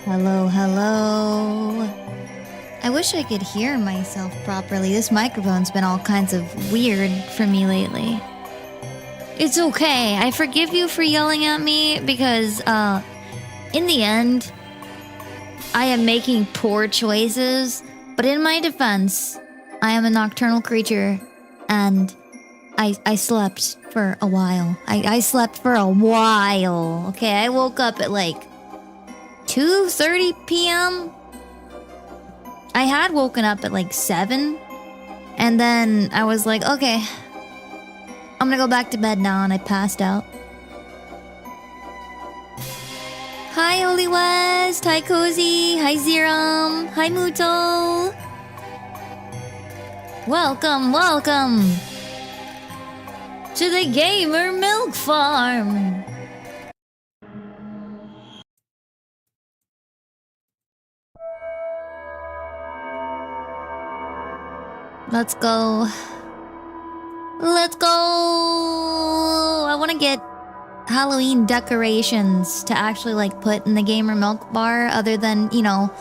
Hello, hello. I wish I could hear myself properly. This microphone's been all kinds of weird for me lately. It's okay. I forgive you for yelling at me because, in the end, I am making poor choices. But in my defense, I am a nocturnal creature, and I slept for a while. I slept for a while. Okay, I woke up at like 2:30 p.m. I had woken up at like 7, and then I was like, okay, I'm gonna go back to bed now, and I passed out. Hi, Holy West. Hi, Cozy. Hi, Zerum. Hi, Muto. Welcome, welcome to the Gamer Milk Farm. Let's go. Let's go. I want to get Halloween decorations to actually like put in the Gamer Milk Bar other than, you know,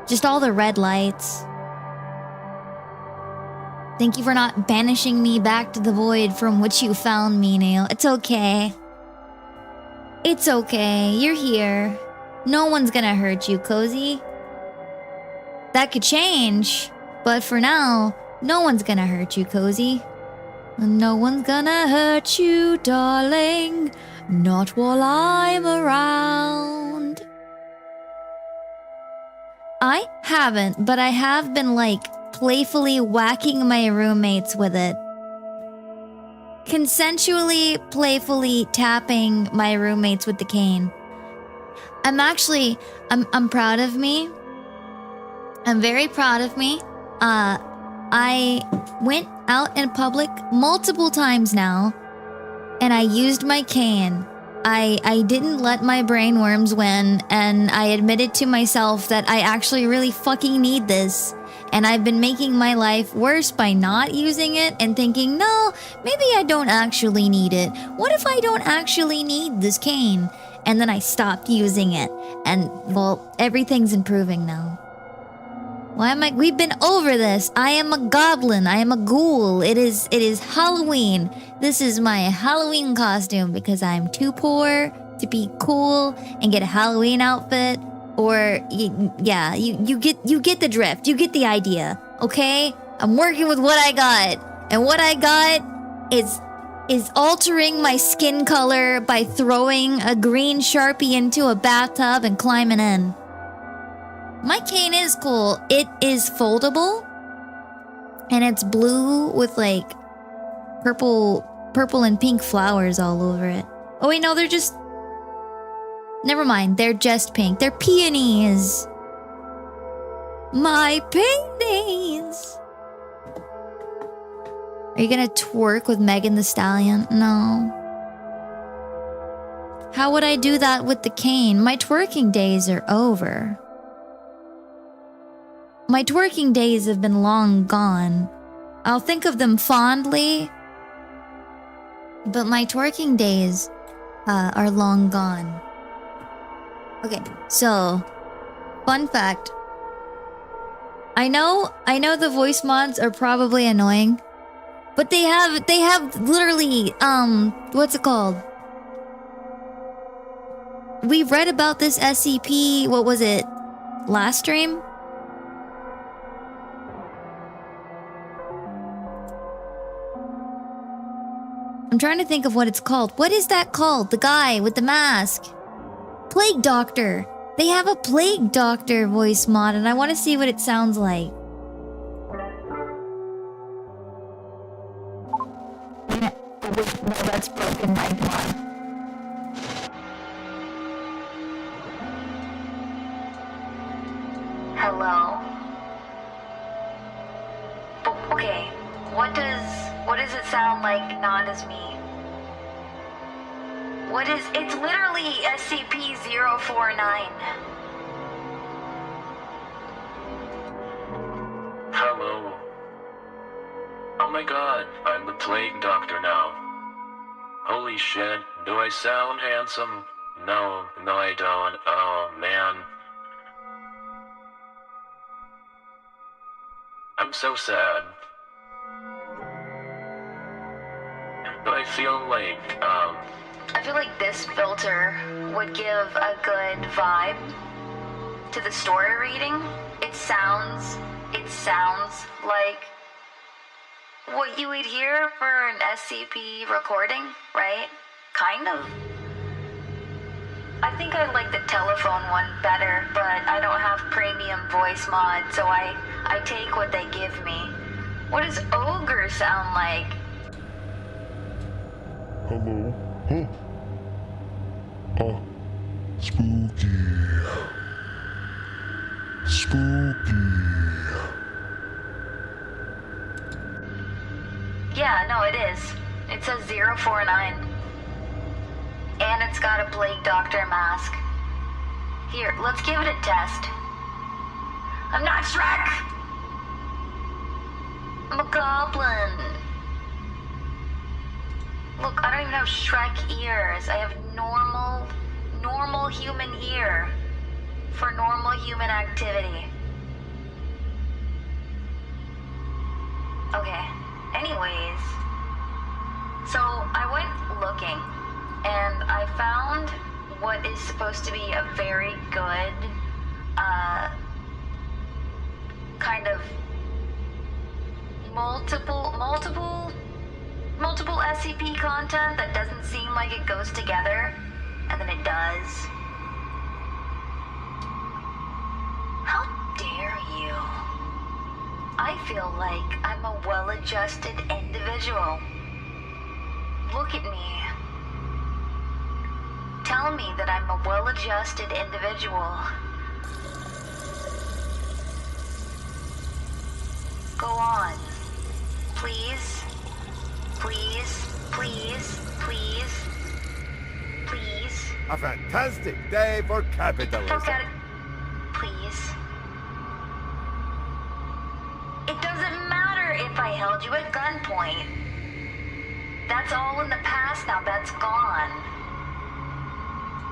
just all the red lights. Thank you for not banishing me back to the void from which you found me, Neil. It's okay. It's okay. You're here. No one's gonna hurt you, Cozy. That could change, but for now, no one's gonna hurt you, Cozy. No one's gonna hurt you, darling. Not while I'm around. I haven't, but I have been like playfully whacking my roommates with it. Consensually, playfully tapping my roommates with the cane. I'm proud of me. I'm very proud of me. I went out in public multiple times now, and I used my cane. I didn't let my brain worms win, and I admitted to myself that I actually really fucking need this. And I've been making my life worse by not using it and thinking, no, maybe I don't actually need it. What if I don't actually need this cane? And then I stopped using it. And, well, everything's improving now. Why am I? We've been over this. I am a goblin. I am a ghoul. It is Halloween. This is my Halloween costume because I'm too poor to be cool and get a Halloween outfit. Or yeah, you get the drift. You get the idea. Okay? I'm working with what I got. And what I got is altering my skin color by throwing a green Sharpie into a bathtub and climbing in. My cane is cool. It is foldable, and it's blue with like purple and pink flowers all over it. Oh wait, no, they're just... Never mind, they're just pink. They're peonies. My peonies. Are you gonna twerk with Megan Thee Stallion? No. How would I do that with the cane? My twerking days are over. My twerking days have been long gone. I'll think of them fondly, but my twerking days are long gone. Okay, so fun fact. I know the voice mods are probably annoying, but they have literally what's it called? We read about this SCP, what was it? Last stream? I'm trying to think of what it's called. What is that called? The guy with the mask. Plague Doctor. They have a Plague Doctor voice mod, and I want to see what it sounds like. No, that's broken my mod. Hello. Okay, what does it sound like not as me? It's literally SCP-049. Hello. Oh my god, I'm the Plague Doctor now. Holy shit, do I sound handsome? No, I don't. Oh man. I'm so sad. But I feel like this filter would give a good vibe to the story reading. It sounds like what you would hear for an SCP recording, right? Kind of. I think I like the telephone one better, but I don't have premium voice mod, so I take what they give me. What does ogre sound like? Hello? Huh? Spooky. Spooky. Yeah, no, it is. It says 049. And it's got a Plague Doctor mask. Here, let's give it a test. I'm not Shrek! I'm a goblin. Look, I don't even have Shrek ears. I have normal human ear for normal human activity. Okay, anyways. So I went looking and I found what is supposed to be a very good, kind of multiple SCP content that doesn't seem like it goes together, and then it does. How dare you? I feel like I'm a well-adjusted individual. Look at me. Tell me that I'm a well-adjusted individual. Go on. Please. Please. Please. Please. Please. A fantastic day for capitalism. Forget it. Please. It doesn't matter if I held you at gunpoint. That's all in the past now. That's gone.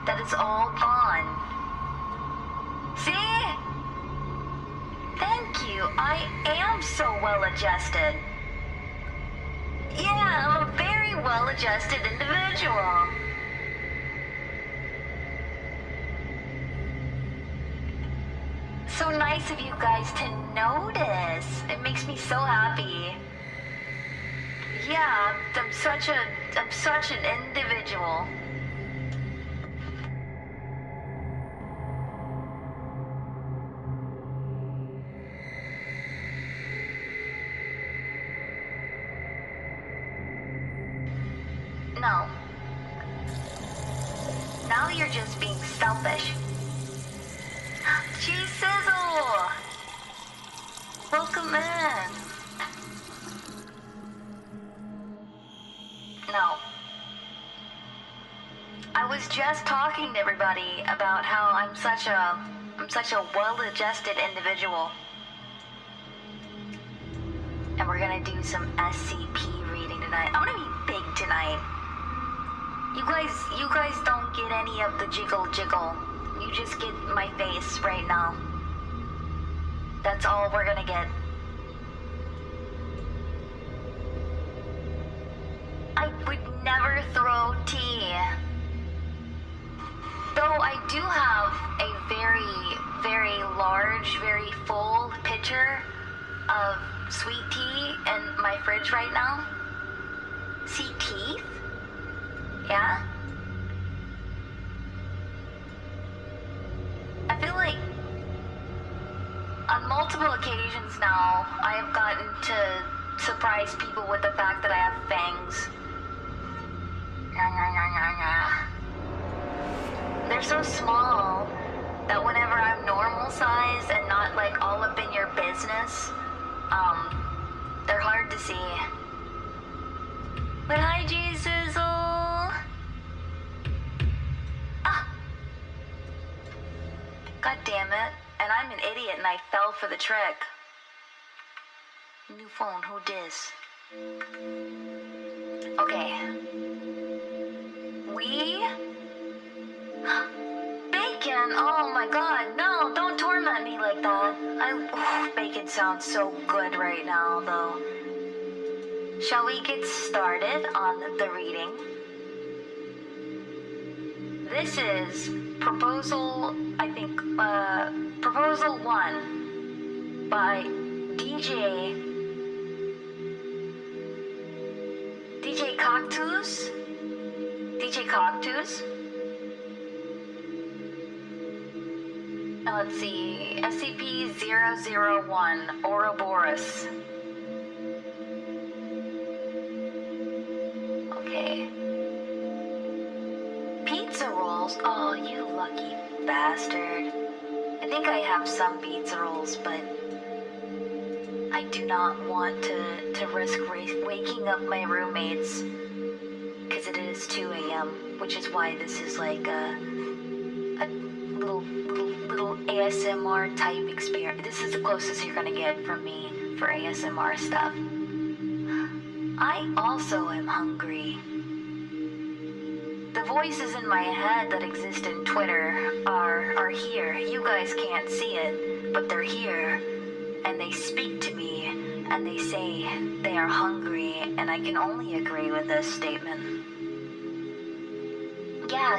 That is all gone. See? Thank you. I am so well-adjusted. Yeah, I'm a very well-adjusted individual. So nice of you guys to notice. It makes me so happy. Yeah, I'm such an individual. No. Now you're just being selfish. Gee, Sizzle! Welcome in. No. I was just talking to everybody about how I'm such a well-adjusted individual. And we're gonna do some SCP reading tonight. I'm gonna be big tonight. You guys don't get any of the jiggle. You just get my face right now. That's all we're gonna get. I would never throw tea. Though I do have a very, very large, very full pitcher of sweet tea in my fridge right now. See teeth? Yeah? I feel like on multiple occasions now, I have gotten to surprise people with the fact that I have fangs. They're so small that whenever I'm normal size and not like all up in your business, they're hard to see. But hi, Jesus. God damn it. And I'm an idiot and I fell for the trick. New phone, who dis? Okay. Bacon! Oh my god, no, don't torment me like that. I Bacon sounds so good right now, though. Shall we get started on the reading? This is Proposal 1 by DJ Cactus? DJ Cactus? And let's see, SCP-001, Ouroboros. Okay. Pizza rolls? Oh, you lucky bastard. I think I have some pizza rolls, but I do not want to risk waking up my roommates, because it is 2 a.m., which is why this is like a little ASMR type experience. This is the closest you're gonna get from me for ASMR stuff. I also am hungry. The voices in my head that exist in Twitter are here. You guys can't see it, but they're here. And they speak to me, and they say they are hungry, and I can only agree with this statement.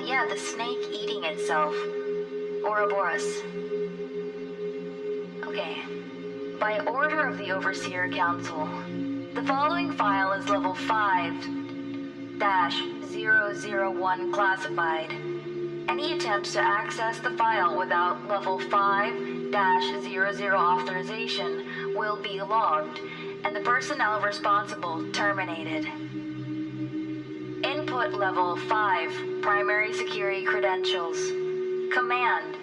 Yeah, the snake eating itself. Ouroboros. Okay. By order of the Overseer Council, the following file is level 5-001 classified. Any attempts to access the file without level 5-00 authorization will be logged, and the personnel responsible terminated. Input level 5, primary security credentials. Command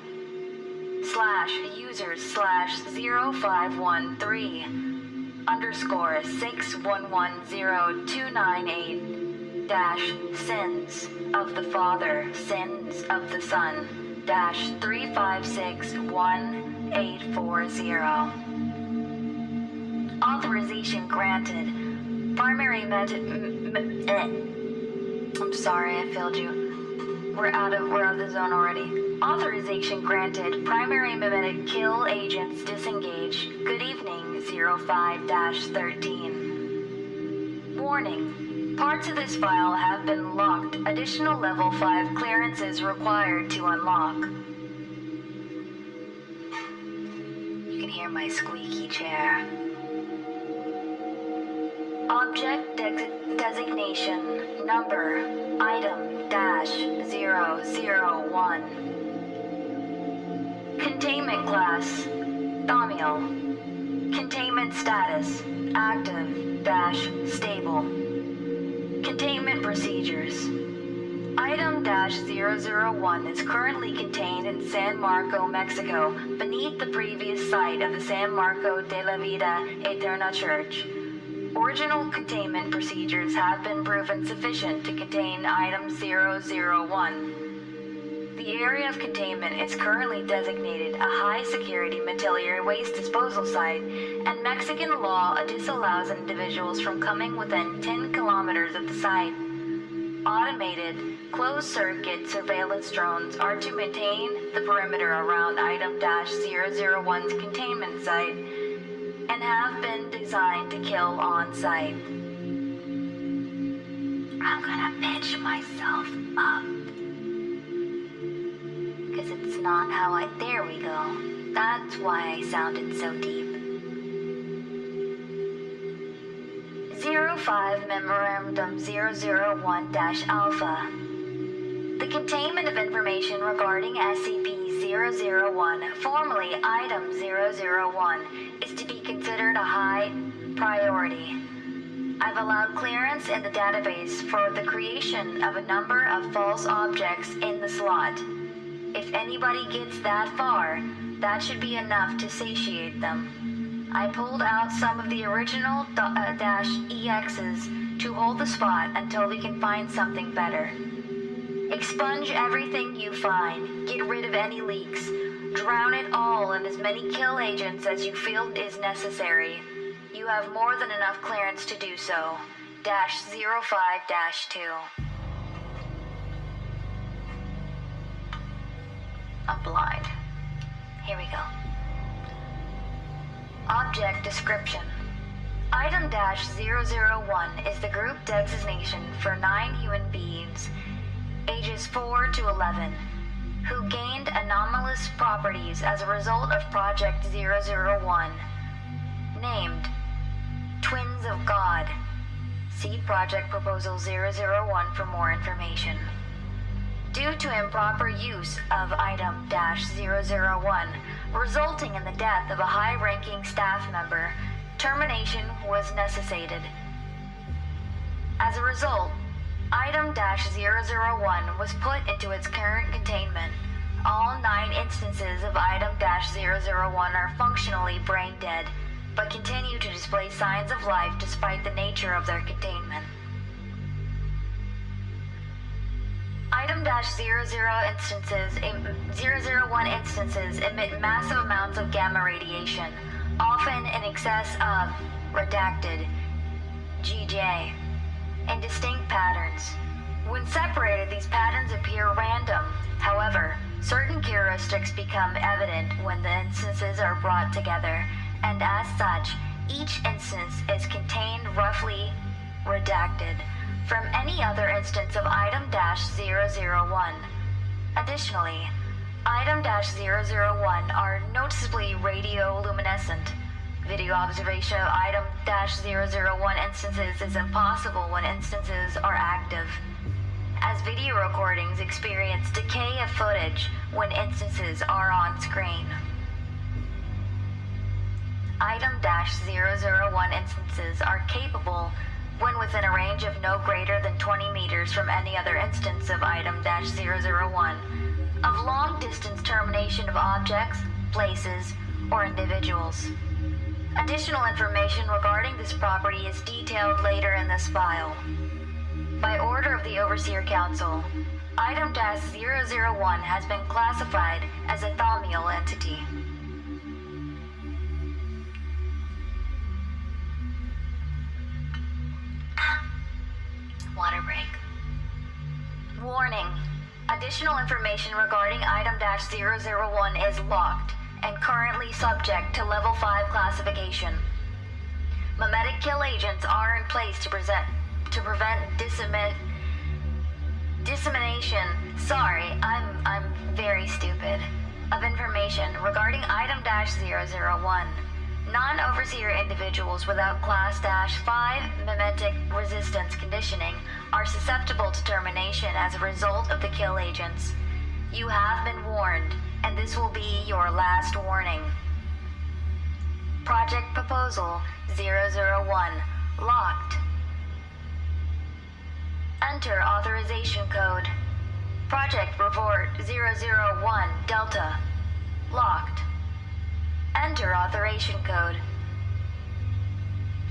/users/0513_6110-298-sins of the Father, sins of the Son, -3561840. Authorization granted. Primary I'm sorry, I failed you. We're out of the zone already. Authorization granted. Primary mimetic kill agents disengage. Good evening, 05-13. Warning. Parts of this file have been locked. Additional level 5 clearances required to unlock. You can hear my squeaky chair. Object designation number item -001. Containment class Thamiel. Containment status active-stable. Containment procedures. Item -001 is currently contained in San Marco, Mexico, beneath the previous site of the San Marco de la Vida Eterna Church. Original containment procedures have been proven sufficient to contain item 001. The area of containment is currently designated a high-security material waste disposal site, and Mexican law disallows individuals from coming within 10 kilometers of the site. Automated, closed-circuit surveillance drones are to maintain the perimeter around item -001's containment site, and have been designed to kill on site. I'm gonna pitch myself up. Because it's not how there we go. That's why I sounded so deep. 05 Memorandum 001-Alpha. The containment of information regarding SCP-001, formerly Item 001, is to be considered a high priority. I've allowed clearance in the database for the creation of a number of false objects in the slot. If anybody gets that far, that should be enough to satiate them. I pulled out some of the original -EXs to hold the spot until we can find something better. Expunge everything you find. Get rid of any leaks. Drown it all in as many kill agents as you feel is necessary. You have more than enough clearance to do so. -05-2. I'm blind. Here we go. Object description. Item -001 is the group designation for 9 human beings, ages 4 to 11, who gained anomalous properties as a result of Project 001, named Twins of God. See Project Proposal 001 for more information. Due to improper use of Item -001, resulting in the death of a high-ranking staff member, termination was necessitated. As a result, Item -001 was put into its current containment. All 9 instances of Item -001 are functionally brain dead, but continue to display signs of life despite the nature of their containment. Item -001 instances emit massive amounts of gamma radiation, often in excess of redacted GJ, in distinct patterns. When separated, these patterns appear random. However, certain characteristics become evident when the instances are brought together, and as such, each instance is contained roughly redacted from any other instance of Item -001. Additionally, Item -001 are noticeably radioluminescent. Video observation of Item -001 instances is impossible when instances are active, as video recordings experience decay of footage when instances are on screen. Item -001 instances are capable, when within a range of no greater than 20 meters from any other instance of Item -001, of long-distance termination of objects, places, or individuals. Additional information regarding this property is detailed later in this file. By order of the Overseer Council, Item -001 has been classified as a thaumial entity. Water break. Warning. Additional information regarding Item -001 is locked and currently subject to Level 5 classification. Memetic kill agents are in place to prevent dissemination. Sorry, I'm very stupid. Of information regarding Item -001. Non-overseer individuals without Class -5 memetic resistance conditioning are susceptible to termination as a result of the kill agents. You have been warned, and this will be your last warning. Project Proposal 001 locked. Enter authorization code. Project Report 001 Delta locked. Enter authorization code.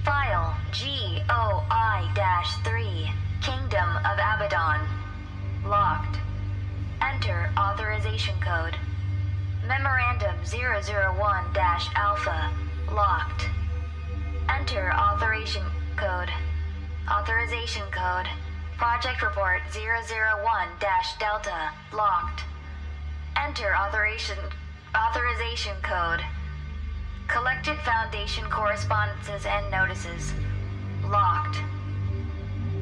File GOI-3 Kingdom of Abaddon locked. Enter authorization code. Memorandum 001-Alpha locked. Enter authorization code. Authorization code. Project Report 001-Delta locked. Enter authorization code. Collected Foundation correspondences and notices locked.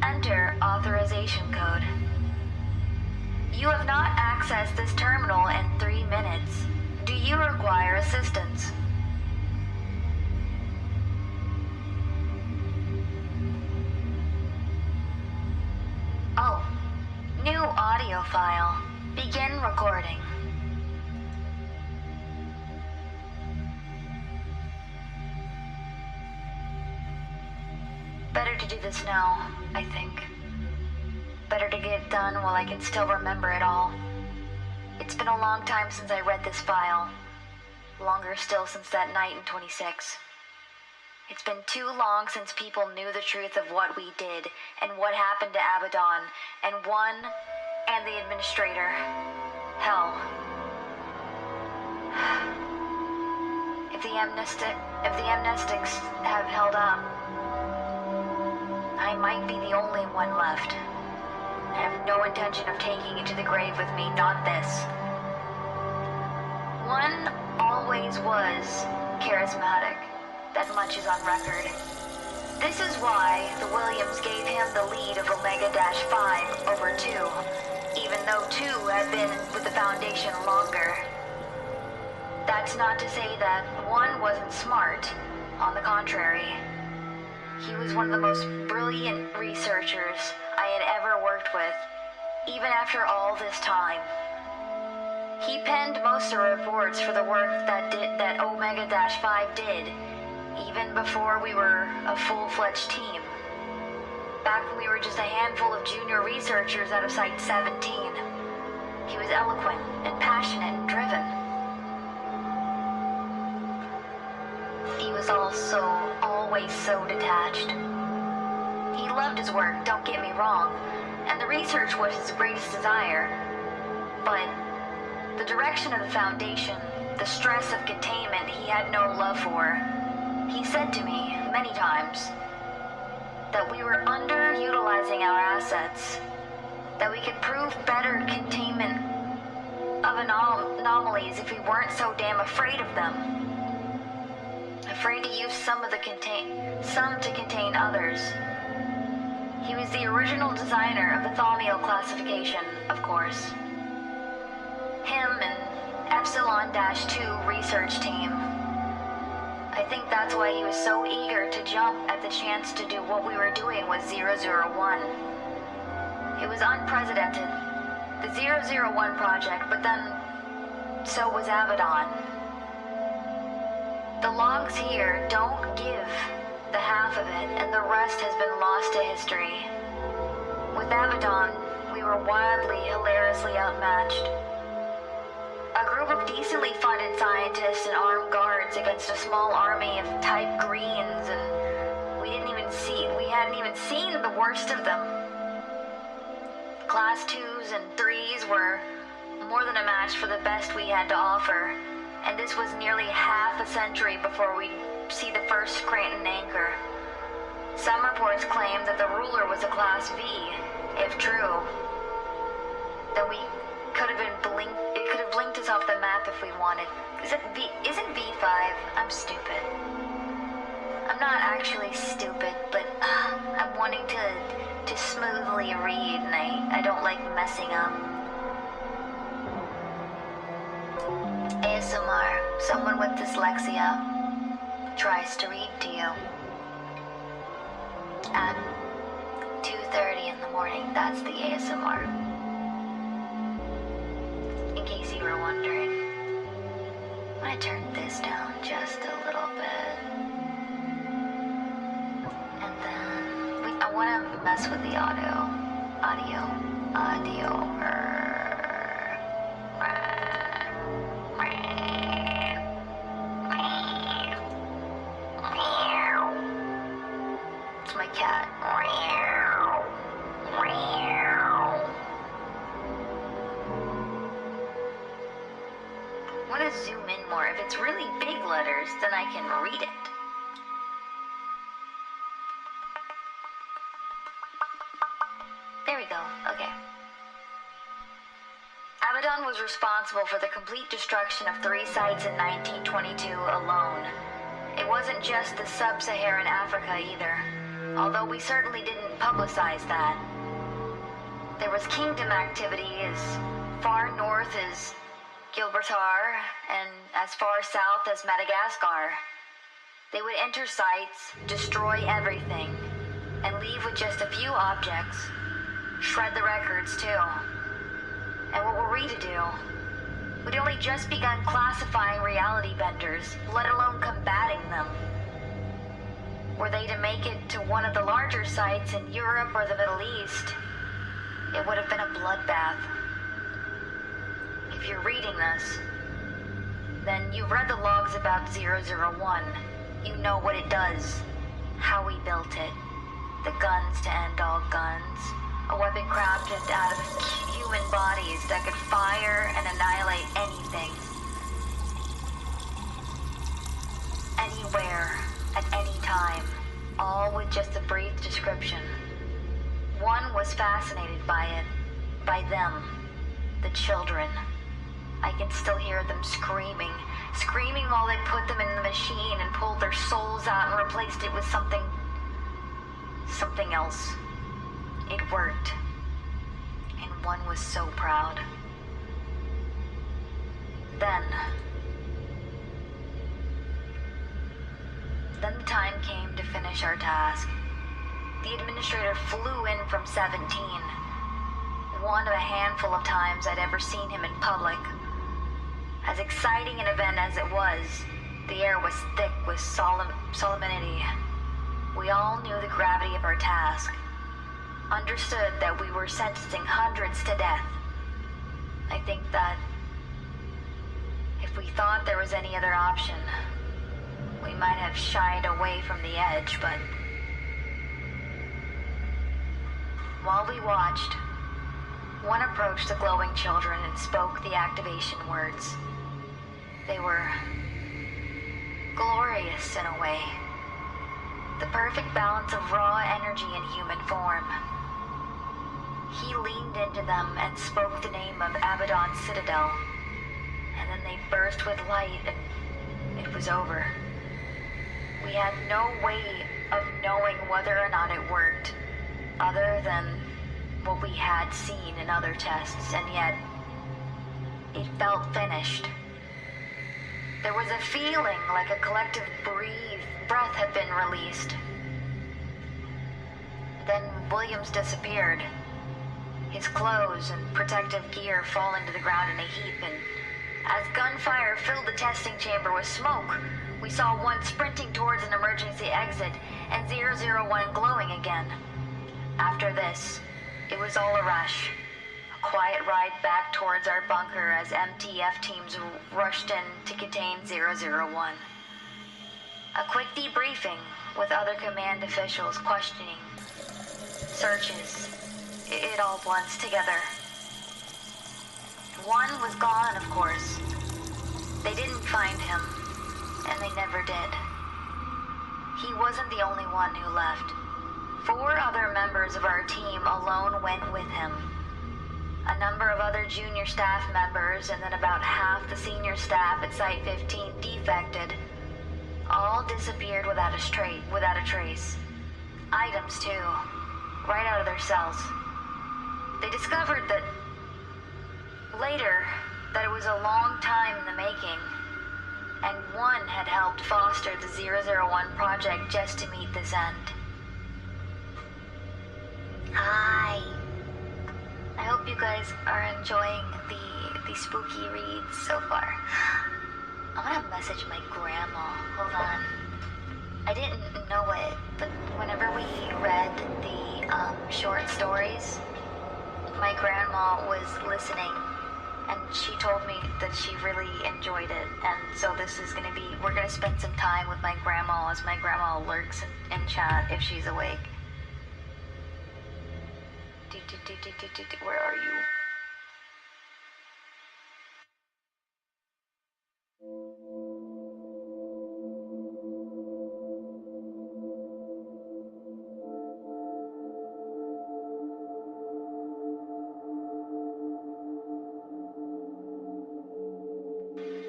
Enter authorization code. You have not accessed this terminal in 3 minutes. Do you require assistance? Oh, new audio file. Begin recording. Better to do this now, I think. Better to get it done while I can still remember it all. It's been a long time since I read this file. Longer still since that night in 26. It's been too long since people knew the truth of what we did and what happened to Abaddon and the administrator. Hell. If the amnestics have held up, I might be the only one left. I have no intention of taking it to the grave with me, not this. One always was charismatic. that much is on record. This is why the Williams gave him the lead of Omega-5 over 2, even though 2 had been with the Foundation longer. That's not to say that 1 wasn't smart. On the contrary, he was one of the most brilliant researchers I had ever worked with, even after all this time. He penned most of the reports for the work that Omega-5 did, even before we were a full-fledged team. Back when we were just a handful of junior researchers out of Site 17. He was eloquent and passionate and driven. He was also always so detached. He loved his work, don't get me wrong, and the research was his greatest desire. But the direction of the Foundation, the stress of containment he had no love for. He said to me many times that we were underutilizing our assets, that we could prove better containment of anomalies if we weren't so damn afraid of them. Afraid to use some to contain others. He was the original designer of the Thaumiel classification, of course. Him and Epsilon-2 research team. I think that's why he was so eager to jump at the chance to do what we were doing with 001. It was unprecedented, the 001 project, but then so was Abaddon. The logs here don't give the half of it, and the rest has been lost to history. With Abaddon, we were wildly, hilariously outmatched. A group of decently funded scientists and armed guards against a small army of type greens, and we hadn't even seen the worst of them. Class 2s and 3s were more than a match for the best we had to offer, and this was nearly half a century before we'd see the first Scranton anchor. Some reports claim that the ruler was a Class V. If true, then we could have it could have blinked us off the map if we wanted. Isn't V5? I'm stupid. I'm not actually stupid, but I'm wanting to smoothly read, and I don't like messing up. ASMR, someone with dyslexia, tries to read to you. At 2:30 in the morning, that's the ASMR. In case you were wondering, I'm gonna turn this down just a little bit. And then, I wanna mess with the audio. It's my cat. I want to zoom in more. If it's really big letters, then I can read it. There we go. Okay. Abaddon was responsible for the complete destruction of 3 sites in 1922 alone. It wasn't just the sub-Saharan Africa either, although we certainly didn't publicize that. There was kingdom activity as far north as Gibraltar and as far south as Madagascar. They would enter sites, destroy everything, and leave with just a few objects. Shred the records too. And what were we to do? We'd only just begun classifying reality benders, let alone combating them. Were they to make it to one of the larger sites in Europe or the Middle East, it would have been a bloodbath. If you're reading this, then you've read the logs about 001. You know what it does, how we built it, the guns to end all guns, a weapon crafted out of human bodies that could fire and annihilate anything. Anywhere, at any time, all with just a brief description. One was fascinated by it, by them, the children. I can still hear them screaming screaming while they put them in the machine and pulled their souls out and replaced it with something else. It worked. And one was so proud. Then the time came to finish our task. The administrator flew in from 17. One of a handful of times I'd ever seen him in public. As exciting an event as it was, the air was thick with solemnity. We all knew the gravity of our task, understood that we were sentencing hundreds to death. I think that if we thought there was any other option, we might have shied away from the edge, but while we watched, one approached the glowing children and spoke the activation words. They were glorious in a way. The perfect balance of raw energy in human form. He leaned into them and spoke the name of Abaddon Citadel, and then they burst with light and it was over. We had no way of knowing whether or not it worked, other than what we had seen in other tests, and yet it felt finished. There was a feeling like a collective breath had been released. Then Williams disappeared. His clothes and protective gear fall into the ground in a heap, and as gunfire filled the testing chamber with smoke, we saw one sprinting towards an emergency exit and 001 glowing again. After this, it was all a rush. A quiet ride back towards our bunker as MTF teams rushed in to contain 001. A quick debriefing with other command officials questioning. Searches. It all blends together. One was gone, of course. They didn't find him, and they never did. He wasn't the only one who left. 4 other members of our team alone went with him. A number of other junior staff members and then about half the senior staff at Site 15 defected. All disappeared without a trace. Items, too. Right out of their cells. They discovered that later that it was a long time in the making, and one had helped foster the 001 project just to meet this end. Hi. I hope you guys are enjoying the spooky reads so far. I'm gonna message my grandma. Hold on. I didn't know it, but whenever we read the short stories, my grandma was listening, and she told me that she really enjoyed it. And so this is gonna be, we're gonna spend some time with my grandma as my grandma lurks in chat if she's awake. Where are you?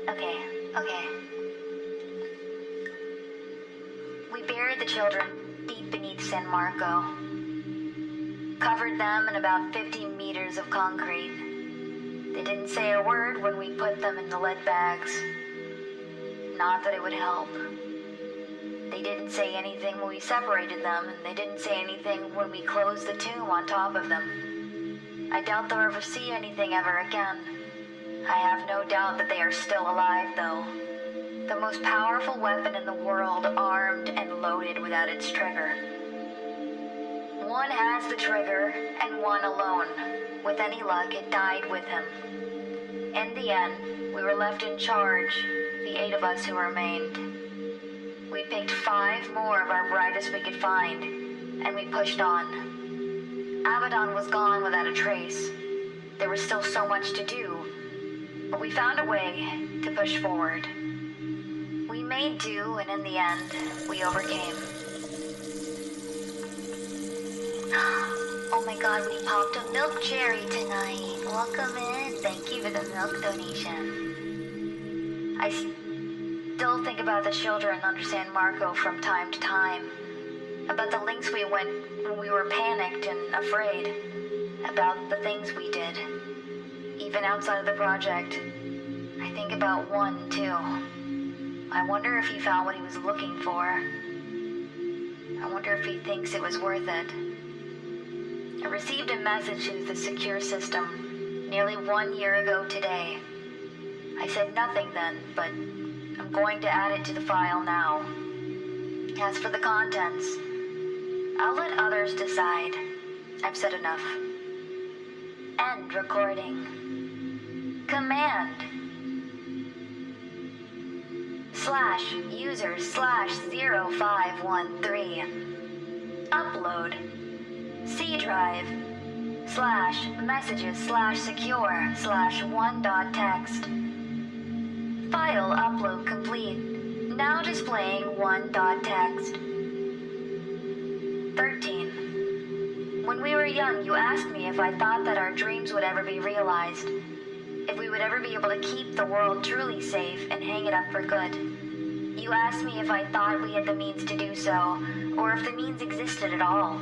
Okay. We buried the children deep beneath San Marco. Covered them in about 50 meters of concrete. They didn't say a word when we put them in the lead bags. Not that it would help. They didn't say anything when we separated them, and they didn't say anything when we closed the tomb on top of them. I doubt they'll ever see anything ever again. I have no doubt that they are still alive, though. The most powerful weapon in the world, armed and loaded without its trigger. One has the trigger, and one alone. With any luck, it died with him. In the end, we were left in charge, the 8 of us who remained. We picked 5 more of our brightest we could find, and we pushed on. Abaddon was gone without a trace. There was still so much to do, but we found a way to push forward. We made do, and in the end, we overcame. Oh my god, we popped a milk cherry tonight. Welcome in. Thank you for the milk donation. still think about the children and understand Marco from time to time. About the lengths we went when we were panicked and afraid. About the things we did. Even outside of the project. I think about one, too. I wonder if he found what he was looking for. I wonder if he thinks it was worth it. I received a message through the secure system nearly 1 year ago today. I said nothing then, but I'm going to add it to the file now. As for the contents, I'll let others decide. I've said enough. End recording. Command /user/0513 upload C drive /messages/secure/1.txt file upload complete, now displaying 1.txt. 13. When we were young, you asked me if I thought that our dreams would ever be realized. If we would ever be able to keep the world truly safe and hang it up for good. You asked me if I thought we had the means to do so, or if the means existed at all.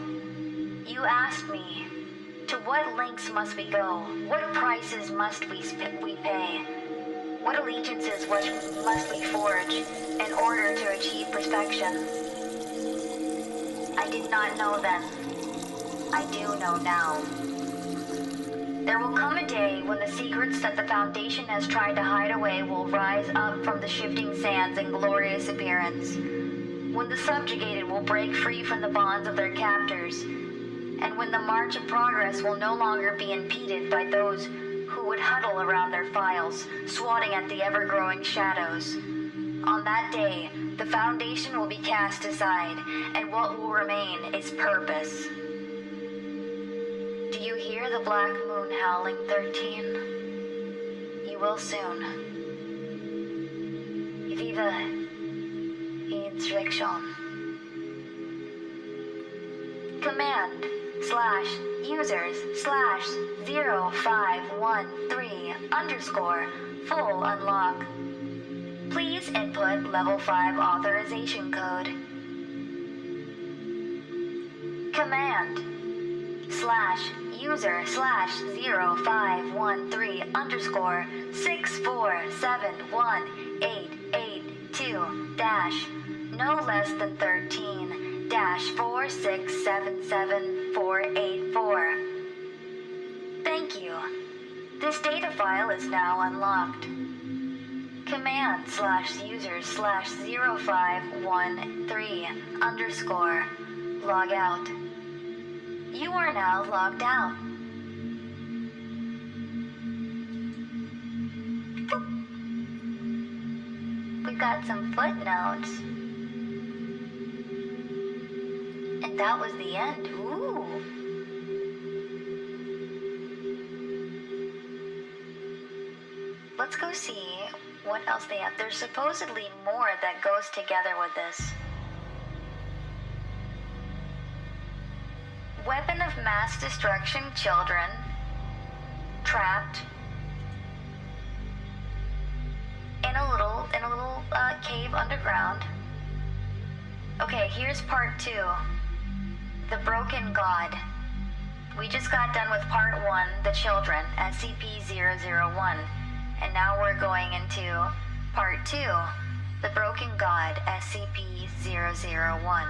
You asked me, to what lengths must we go? What prices must we pay? What allegiances must we forge in order to achieve perfection? I did not know then. I do know now. There will come a day when the secrets that the Foundation has tried to hide away will rise up from the shifting sands in glorious appearance. When the subjugated will break free from the bonds of their captors, and when the march of progress will no longer be impeded by those who would huddle around their files, swatting at the ever-growing shadows. On that day, the Foundation will be cast aside, and what will remain is purpose. Do you hear the black moon howling, 13? You will soon. Viva insurrection. Command /users/0513 full unlock. Please input level 5 authorization code. Command /user/0513_6471882- no less than 13-4677484. Thank you. This data file is now unlocked. Command /users/0513_ log out. You are now logged out. We've got some footnotes. And that was the end. Ooh. Let's go see what else they have. There's supposedly more that goes together with this. Weapon of mass destruction, children. Trapped. In a little cave underground. Okay, here's part 2. The Broken God. We just got done with part 1, the children, SCP-001. And now we're going into part 2, the Broken God, SCP-001.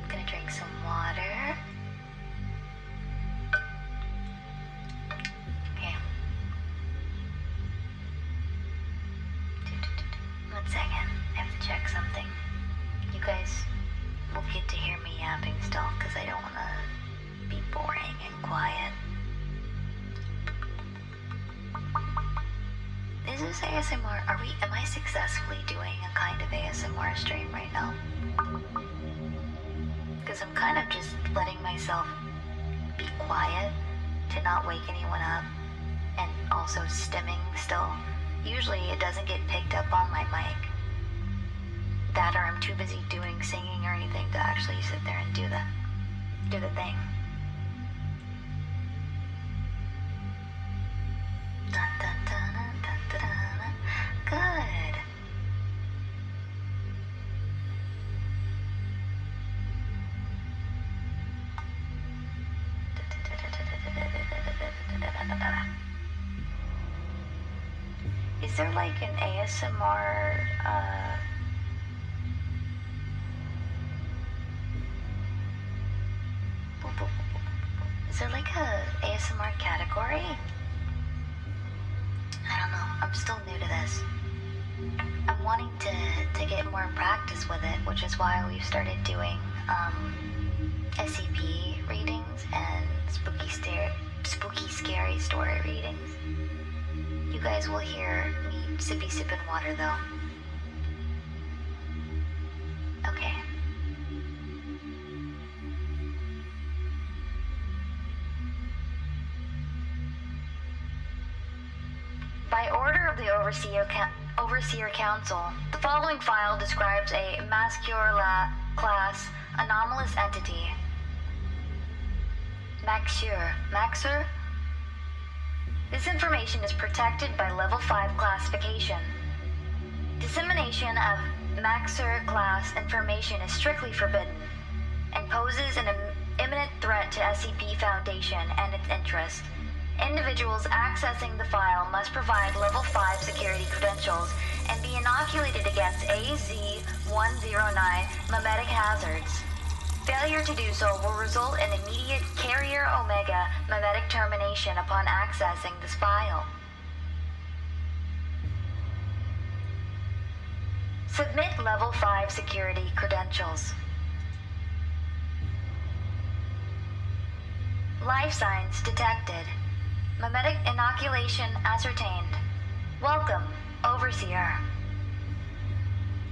I'm gonna drink some water. Okay. 1 second, I have to check something. You guys will get to hear me yapping still, because I don't want to be boring and quiet. Is this ASMR? Am I successfully doing a kind of ASMR stream right now? Because I'm kind of just letting myself be quiet to not wake anyone up, and also stimming still. Usually it doesn't get picked up on my mic. That, or I'm too busy doing singing or anything to actually sit there and do the thing. Is there like an ASMR, is there like a ASMR category? I don't know. I'm still new to this. I'm wanting to get more practice with it, which is why we've started doing SCP readings and spooky scary story readings. You guys will hear me sipping water though. Okay. By order of the Overseer Council, the following file describes a masculine class anomalous entity. Maxur? This information is protected by level 5 classification. Dissemination of Maxur class information is strictly forbidden and poses an imminent threat to SCP Foundation and its interests. Individuals accessing the file must provide level 5 security credentials and be inoculated against AZ-109 memetic hazards. Failure to do so will result in immediate Carrier Omega memetic termination upon accessing this file. Submit level 5 security credentials. Life signs detected. Memetic inoculation ascertained. Welcome, Overseer.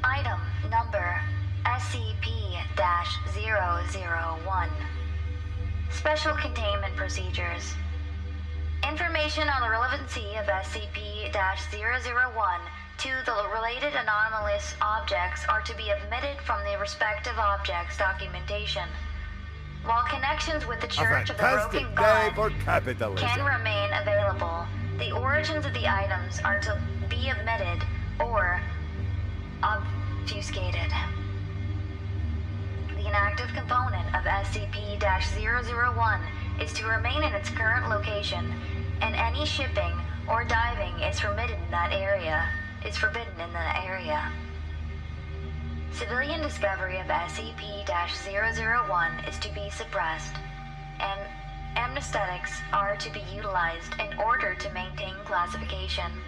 Item number SCP-001. Special containment procedures. Information on the relevancy of SCP-001 to the related anomalous objects are to be omitted from the respective objects' documentation. While connections with the Church of the Broken God can remain available, the origins of the items are to be omitted or obfuscated. The inactive component of SCP-001 is to remain in its current location, and any shipping or diving is forbidden in that area. Civilian discovery of SCP-001 is to be suppressed, and amnesthetics are to be utilized in order to maintain classification.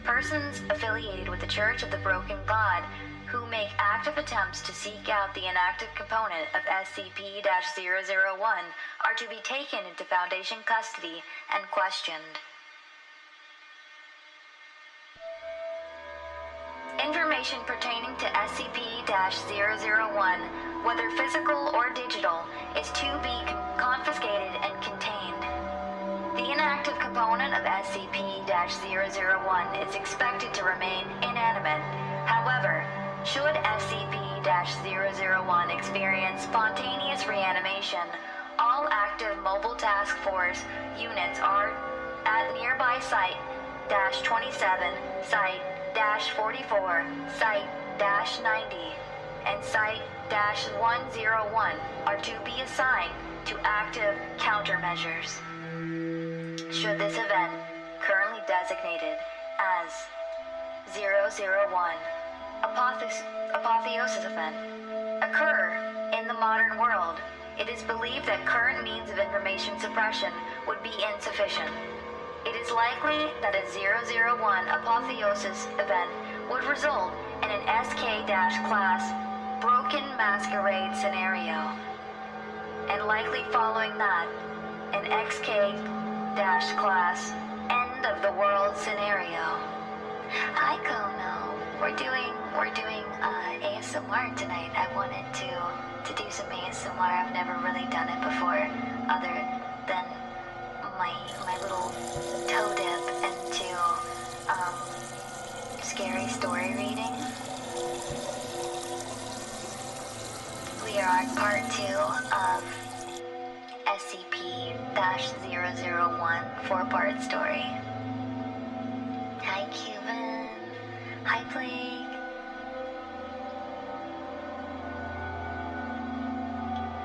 Persons affiliated with the Church of the Broken God who make active attempts to seek out the inactive component of SCP-001 are to be taken into Foundation custody and questioned. Information pertaining to SCP-001, whether physical or digital, is to be confiscated and contained. The inactive component of SCP-001 is expected to remain inanimate. However, should SCP-001 experience spontaneous reanimation, all active Mobile Task Force units are at nearby Site-27, Site-44, Site-90, and Site-101 are to be assigned to active countermeasures. Should this event, currently designated as 001, Apotheosis event, occur in the modern world, it is believed that current means of information suppression would be insufficient. It is likely that a 001 Apotheosis event would result in an SK-class broken masquerade scenario, and likely following that, an XK-class end of the world scenario. Hi Kono, we're doing ASMR tonight. I wanted to do some ASMR. I've never really done it before, other than my little toe dip into scary story reading. We are on part 2 of SCP-001 4-part story. Hi Cuban. Hi Plague.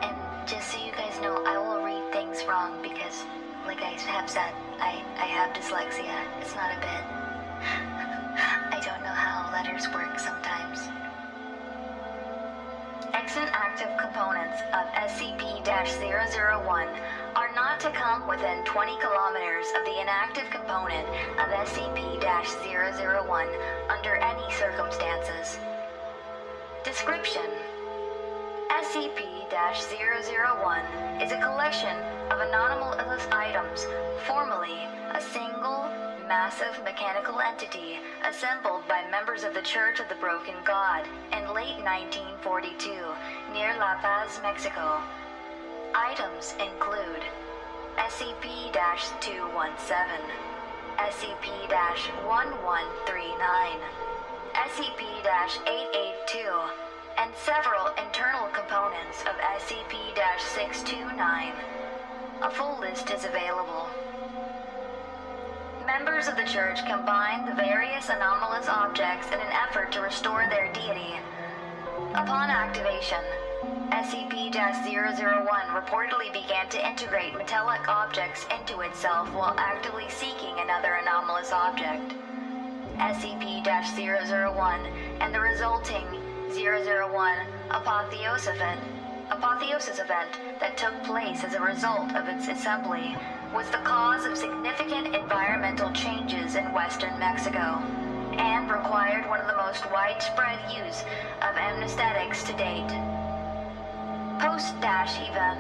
And just so you guys know, I will read things wrong because like I have said, I have dyslexia. It's not a bit. I don't know how letters work sometimes. Extant active components of SCP-001 are not to come within 20 kilometers of the inactive component of SCP-001 under any circumstances. Description: SCP-001 is a collection of anomalous items, formerly a single, massive mechanical entity assembled by members of the Church of the Broken God in late 1942 near La Paz, Mexico. Items include SCP-217, SCP-1139, SCP-882, and several internal components of SCP-629. A full list is available. Members of the Church combine the various anomalous objects in an effort to restore their deity. Upon activation, SCP-001 reportedly began to integrate metallic objects into itself while actively seeking another anomalous object. SCP-001 and the resulting 001 apotheosis event that took place as a result of its assembly was the cause of significant environmental changes in western Mexico and required one of the most widespread use of anesthetics to date. Post-event,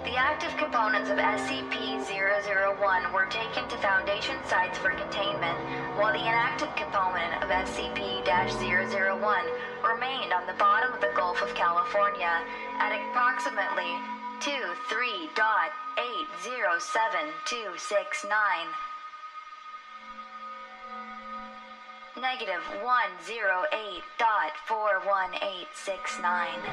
the active components of SCP-001 were taken to Foundation sites for containment, while the inactive component of SCP-001 remained on the bottom of the Gulf of California at approximately 23.807269. -108.41869.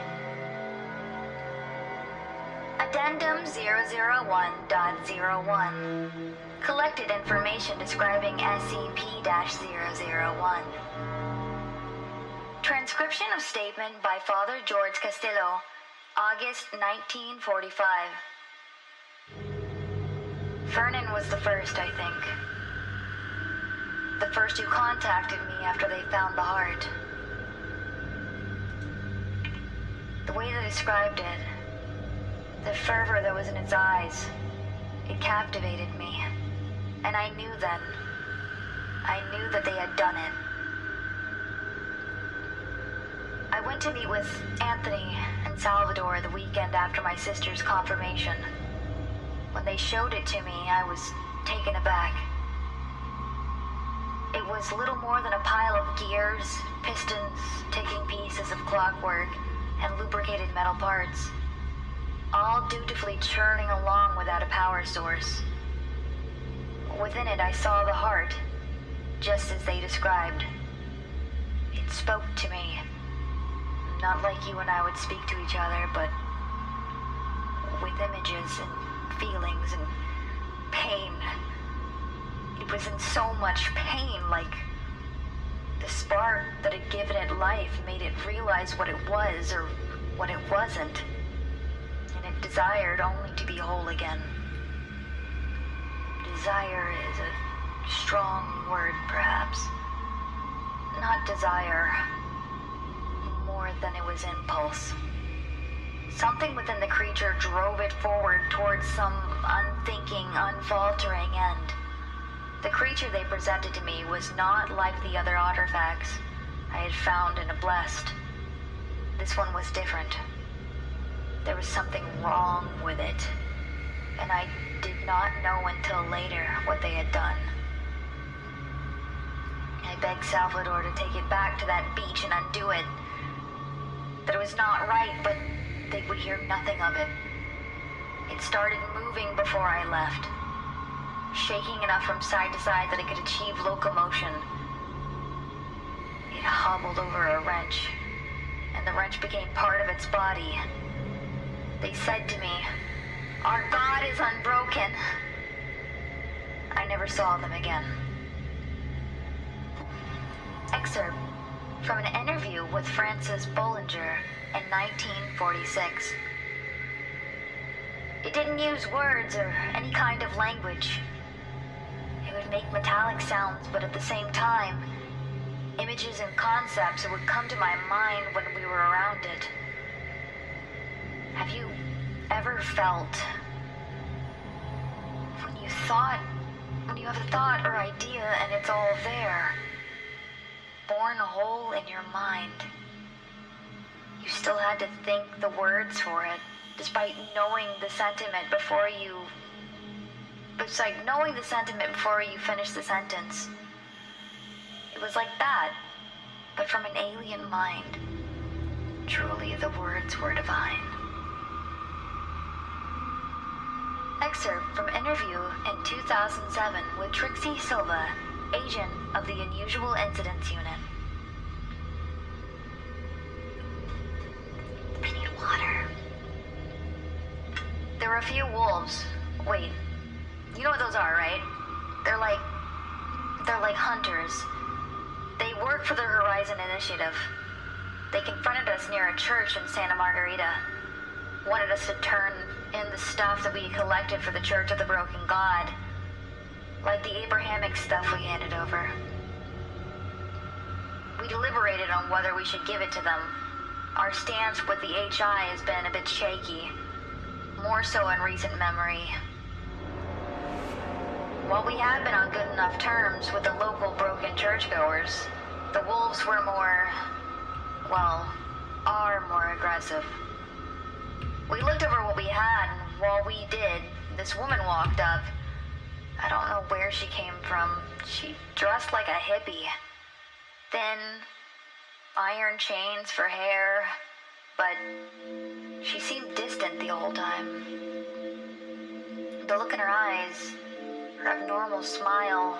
Addendum 001.01. Collected information describing SCP-001. Transcription of statement by Father George Castillo, August 1945. Vernon was the first, I think. The first who contacted me after they found the heart. The way they described it, the fervor that was in its eyes, it captivated me. And I knew then. I knew that they had done it. I went to meet with Anthony and Salvador the weekend after my sister's confirmation. When they showed it to me, I was taken aback. It was little more than a pile of gears, pistons, ticking pieces of clockwork, and lubricated metal parts, all dutifully churning along without a power source. Within it, I saw the heart, just as they described. It spoke to me, not like you and I would speak to each other, but with images and feelings and pain. It was in so much pain, like the spark that had given it life made it realize what it was or what it wasn't, and it desired only to be whole again. Desire is a strong word, perhaps. Not desire, more than it was impulse. Something within the creature drove it forward towards some unthinking, unfaltering end. The creature they presented to me was not like the other artifacts I had found in a blessed. This one was different. There was something wrong with it, and I did not know until later what they had done. I begged Salvador to take it back to that beach and undo it. That it was not right, but they would hear nothing of it. It started moving before I left, shaking enough from side to side that it could achieve locomotion. It hobbled over a wrench, and the wrench became part of its body. They said to me, "Our God is unbroken." I never saw them again. Excerpt from an interview with Francis Bollinger in 1946. It didn't use words or any kind of language. It would make metallic sounds, but at the same time, images and concepts would come to my mind when we were around it. Have you ever felt when you have a thought or idea and it's all there, born whole in your mind? You still had to think the words for it, despite knowing the sentiment before you finished the sentence. It was like that, but from an alien mind. Truly, the words were divine. Excerpt from interview in 2007 with Trixie Silva, agent of the Unusual Incidents Unit. I need water. There were a few wolves. Wait, you know what those are, right? They're like hunters. They work for the Horizon Initiative. They confronted us near a church in Santa Margarita. Wanted us to turn in the stuff that we had collected for the Church of the Broken God. Like the Abrahamic stuff we handed over. We deliberated on whether we should give it to them. Our stance with the HI has been a bit shaky. More so in recent memory. While we had been on good enough terms with the local broken churchgoers, the wolves were are more aggressive. We looked over what we had, and while we did, this woman walked up. I don't know where she came from. She dressed like a hippie. Thin, iron chains for hair, but she seemed distant the whole time. The look in her eyes, her abnormal smile,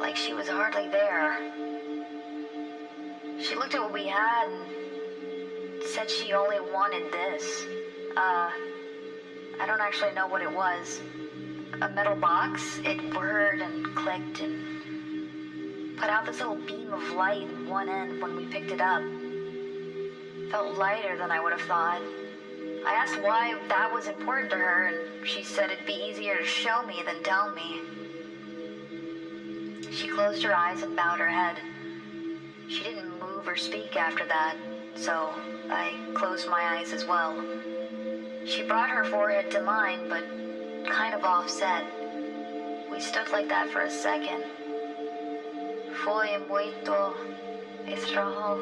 like she was hardly there. She looked at what we had and said she only wanted this. I don't actually know what it was. A metal box. It whirred and clicked and put out this little beam of light in one end when we picked it up. Felt lighter than I would have thought. I asked why that was important to her, and she said it'd be easier to show me than tell me. She closed her eyes and bowed her head. She didn't move or speak after that, so I closed my eyes as well. She brought her forehead to mine, but kind of offset. We stood like that for a second. Foi muito estranho.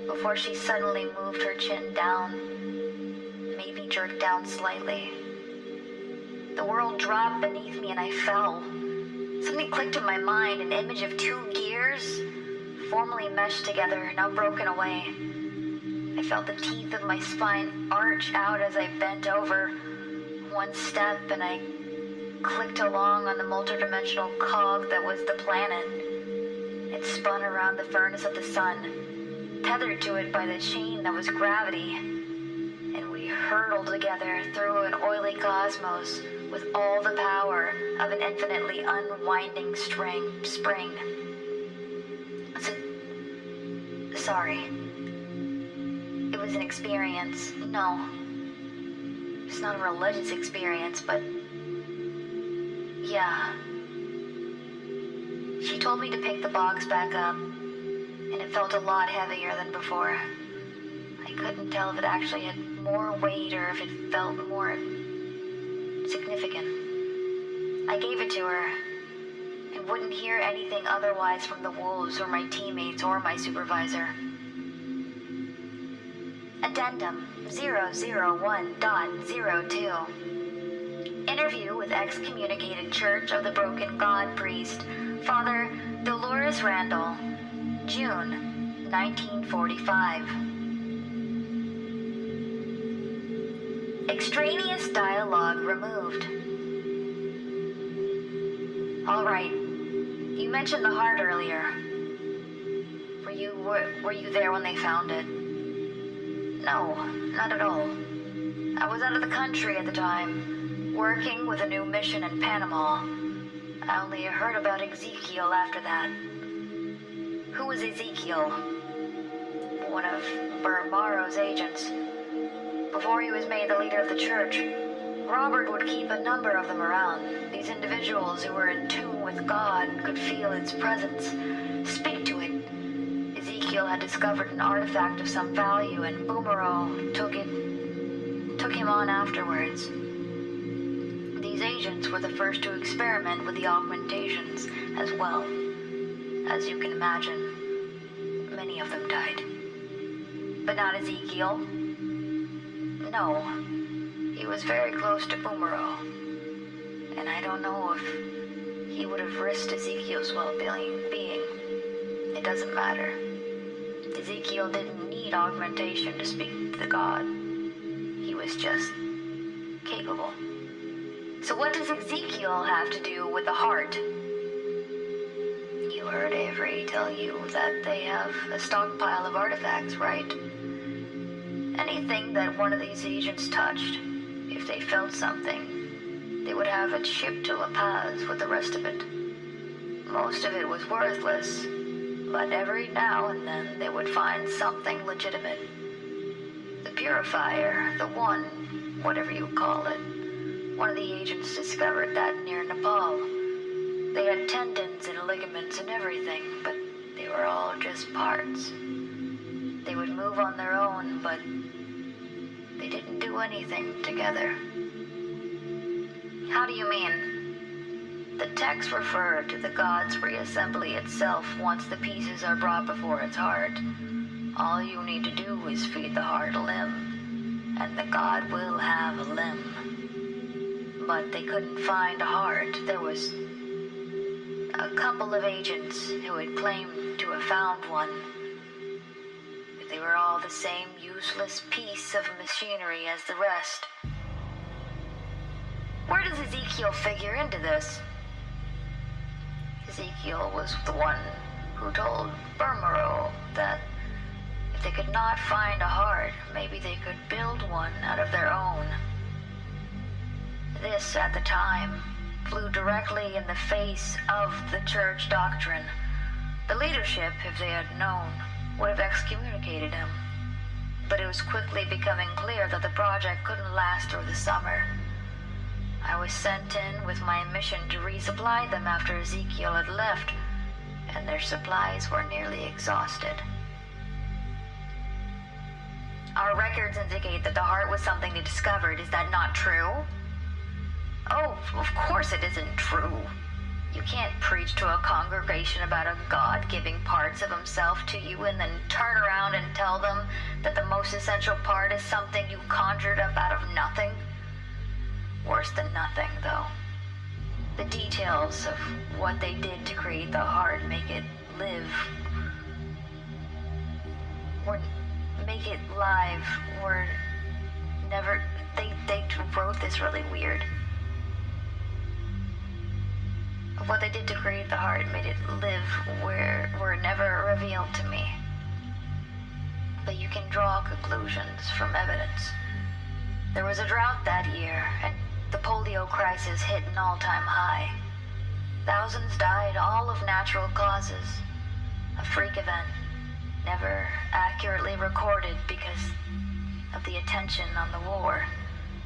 Before she suddenly moved her chin down, maybe jerked down slightly. The world dropped beneath me and I fell. Something clicked in my mind, an image of two gears, formerly meshed together, now broken away. I felt the teeth of my spine arch out as I bent over. One step and I clicked along on the multidimensional cog that was the planet. It spun around the furnace of the sun, tethered to it by the chain that was gravity, and we hurtled together through an oily cosmos with all the power of an infinitely unwinding spring. Sorry. It was an experience. No. It's not a religious experience, but yeah. She told me to pick the box back up, and it felt a lot heavier than before. I couldn't tell if it actually had more weight or if it felt more significant. I gave it to her, and wouldn't hear anything otherwise from the wolves or my teammates or my supervisor. Addendum 001.02. Interview with excommunicated Church of the Broken God priest, Father Dolores Randall, June 1945. Extraneous dialogue removed. All right. You mentioned the heart earlier. Were you there when they found it? No, not at all. I was out of the country at the time, working with a new mission in Panama. I only heard about Ezekiel after that. Who was Ezekiel? One of Burmaro's agents. Before he was made the leader of the church, Robert would keep a number of them around. These individuals who were in tune with God could feel its presence, speak to it. Ezekiel had discovered an artifact of some value, and Boomerang took him on afterwards. These agents were the first to experiment with the augmentations as well. As you can imagine, many of them died. But not Ezekiel. No. He was very close to Boomerang, and I don't know if he would have risked Ezekiel's well-being. It doesn't matter. Ezekiel didn't need augmentation to speak to the God. He was just capable. So what does Ezekiel have to do with the heart? You heard Avery tell you that they have a stockpile of artifacts, right? Anything that one of these agents touched, if they felt something, they would have it shipped to La Paz with the rest of it. Most of it was worthless, but every now and then they would find something legitimate. The purifier, the one, whatever you call it, one of the agents discovered that near Nepal. They had tendons and ligaments and everything, but they were all just parts. They would move on their own, but they didn't do anything together. How do you mean? The texts refer to the God's reassembly itself once the pieces are brought before its heart. All you need to do is feed the heart a limb, and the God will have a limb. But they couldn't find a heart. There was a couple of agents who had claimed to have found one. But they were all the same useless piece of machinery as the rest. Where does Ezekiel figure into this? Ezekiel was the one who told Burmero that if they could not find a heart, maybe they could build one out of their own. This, at the time, flew directly in the face of the church doctrine. The leadership, if they had known, would have excommunicated him. But it was quickly becoming clear that the project couldn't last through the summer. I was sent in with my mission to resupply them after Ezekiel had left, and their supplies were nearly exhausted. Our records indicate that the heart was something they discovered. Is that not true? Oh, of course it isn't true. You can't preach to a congregation about a God giving parts of himself to you and then turn around and tell them that the most essential part is something you conjured up out of nothing. Worse than nothing, though. The details of what they did to create the heart make it live. Make it live. Were never... They wrote this really weird. What they did to create the heart made it live were never revealed to me. But you can draw conclusions from evidence. There was a drought that year, and the polio crisis hit an all-time high. Thousands died, all of natural causes. A freak event, never accurately recorded because of the attention on the war.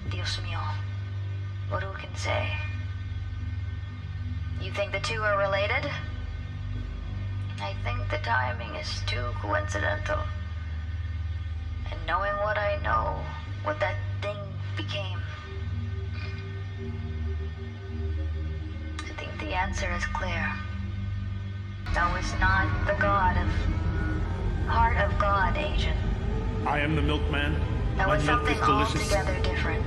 Dios mío, what who can say? You think the two are related? I think the timing is too coincidental. And knowing what I know, what that thing became, I think the answer is clear. That was not the heart of God agent. I am the milkman. That My was milk something is delicious. altogether different.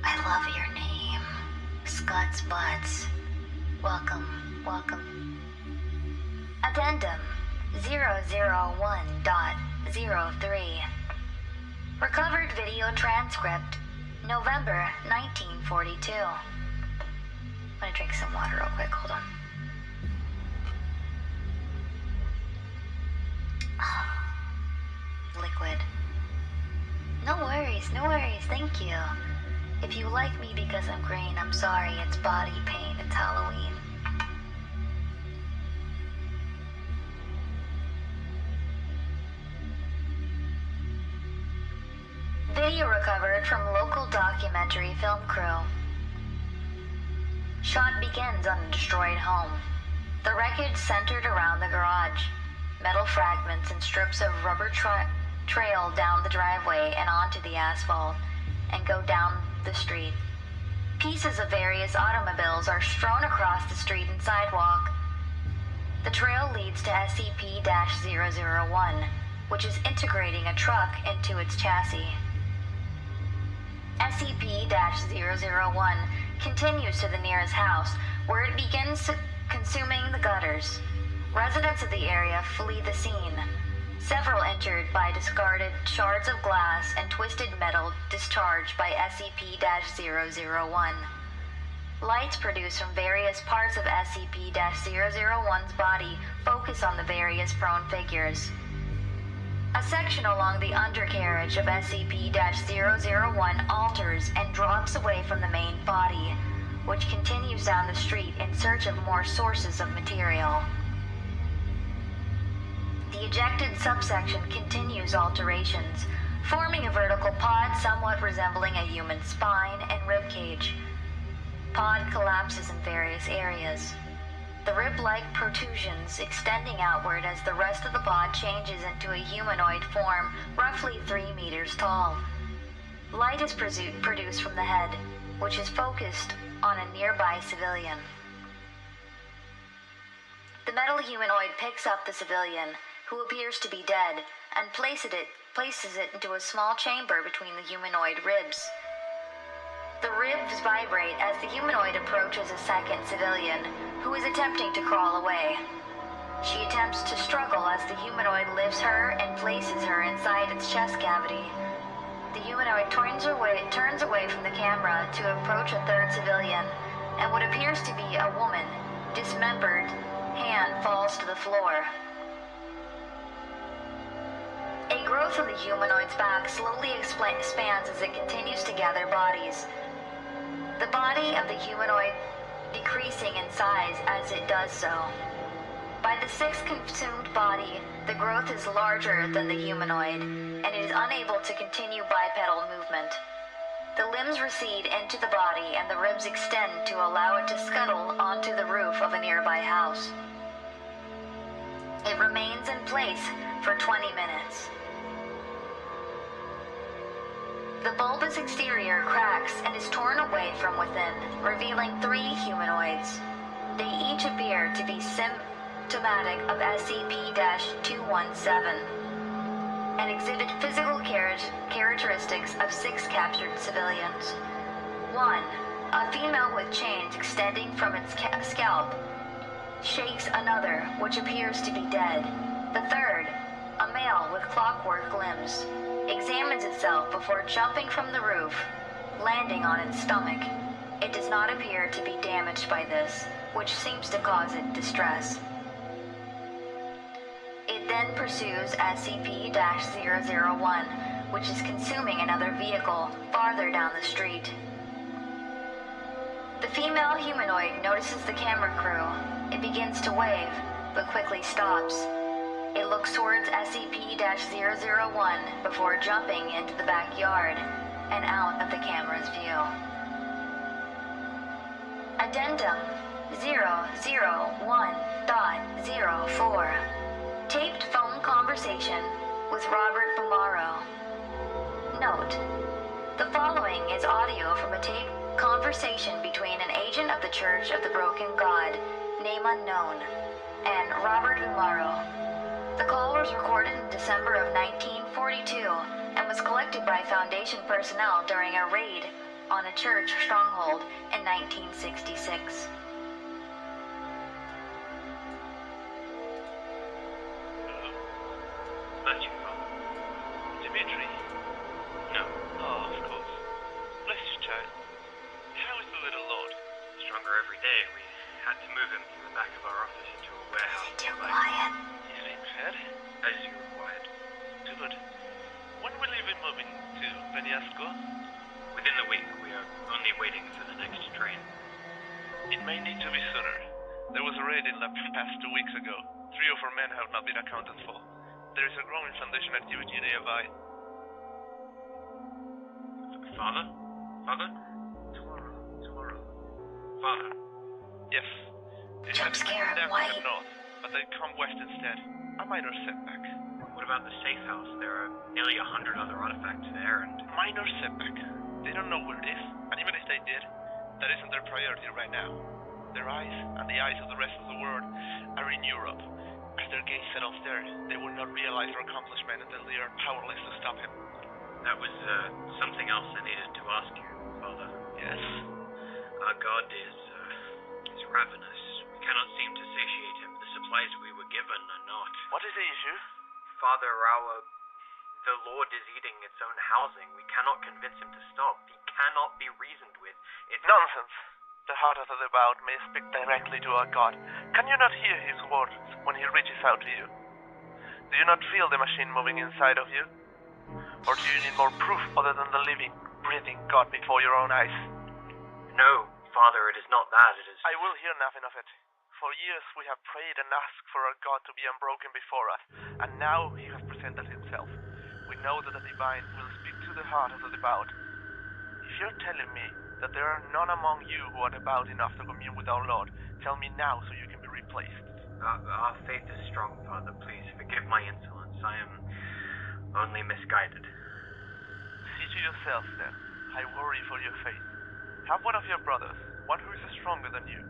I love your name, Scott's Butts. Welcome. Addendum 001.03. Recovered video transcript, November 1942. I'm gonna drink some water real quick, hold on. Liquid. No worries, thank you. If you like me because I'm green, I'm sorry, it's body paint, it's Halloween. Video recovered from local documentary film crew. Shot begins on a destroyed home. The wreckage centered around the garage. Metal fragments and strips of rubber trail down the driveway and onto the asphalt and go down the street. Pieces of various automobiles are strewn across the street and sidewalk. The trail leads to SCP-001, which is integrating a truck into its chassis. SCP-001 continues to the nearest house, where it begins consuming the gutters. Residents of the area flee the scene, several injured by discarded shards of glass and twisted metal discharged by SCP-001. Lights produced from various parts of SCP-001's body focus on the various prone figures. A section along the undercarriage of SCP-001 alters and drops away from the main body, which continues down the street in search of more sources of material. The ejected subsection continues alterations, forming a vertical pod somewhat resembling a human spine and ribcage. Pod collapses in various areas, the rib-like protrusions extending outward as the rest of the pod changes into a humanoid form roughly 3 meters tall. Light is produced from the head, which is focused on a nearby civilian. The metal humanoid picks up the civilian, who appears to be dead, and places it into a small chamber between the humanoid ribs. The ribs vibrate as the humanoid approaches a second civilian, who is attempting to crawl away. She attempts to struggle as the humanoid lifts her and places her inside its chest cavity. The humanoid turns away from the camera to approach a third civilian, and what appears to be a woman, dismembered, hand falls to the floor. A growth on the humanoid's back slowly expands as it continues to gather bodies. The body of the humanoid decreasing in size as it does so. By the sixth consumed body, the growth is larger than the humanoid, and it is unable to continue bipedal movement. The limbs recede into the body and the ribs extend to allow it to scuttle onto the roof of a nearby house. It remains in place for 20 minutes. The bulbous exterior cracks and is torn away from within, revealing 3 humanoids. They each appear to be symptomatic of SCP-217 and exhibit physical characteristics of 6 captured civilians. 1. A female with chains extending from its scalp shakes another, which appears to be dead. The third, a male with clockwork limbs, examines itself before jumping from the roof, landing on its stomach. It does not appear to be damaged by this, which seems to cause it distress. It then pursues SCP-001, which is consuming another vehicle farther down the street. The female humanoid notices the camera crew. It begins to wave, but quickly stops. It looks towards SCP-001 before jumping into the backyard and out of the camera's view. Addendum 001.04. Taped phone conversation with Robert Bumaro. Note: the following is audio from a taped conversation between an agent of the Church of the Broken God, name unknown, and Robert Bumaro. The call was recorded in December of 1942 and was collected by Foundation personnel during a raid on a church stronghold in 1966. Matthew. Dimitri? No. Oh, of course. Bless you, child. How is the little lord? Stronger every day. We had to move him from the back of our office into a warehouse. Too quiet. He sleeps fed, as you required. Good. When will you be moving to Penasco? Within the week. We are only waiting for the next train. It may need to be sooner. There was a raid in La Paz 2 weeks ago. 3 of our men have not been accounted for. There is a growing Foundation activity nearby. Father? Father? Tomorrow. Father? Yes. It Jump had been scare, there why? from the north, but they come west instead. A minor setback. What about the safe house? There are nearly 100 other artifacts there, and... Minor setback. They don't know where it is, and even if they did, that isn't their priority right now. Their eyes, and the eyes of the rest of the world, are in Europe. As their gaze settles there, they will not realize our accomplishment until they are powerless to stop him. That was, something else I needed to ask you, Father. Yes? Our God is ravenous. We cannot seem to satiate him. The supplies we were given are not. What is the issue? Father, the Lord is eating its own housing. We cannot convince him to stop. He cannot be reasoned with. It's Nonsense. The heart of the devout may speak directly to our God. Can you not hear his words when he reaches out to you? Do you not feel the machine moving inside of you? Or do you need more proof other than the living, breathing God before your own eyes? No, Father, it is not that. It is... I will hear nothing of it. For years we have prayed and asked for our God to be unbroken before us, and now he has presented himself. We know that the divine will speak to the heart of the devout. If you're telling me that there are none among you who are devout enough to commune with our Lord, tell me now so you can be replaced. Our faith is strong, Father. Please forgive my insolence. I am only misguided. See to yourself, then. I worry for your faith. Have one of your brothers, one who is stronger than you.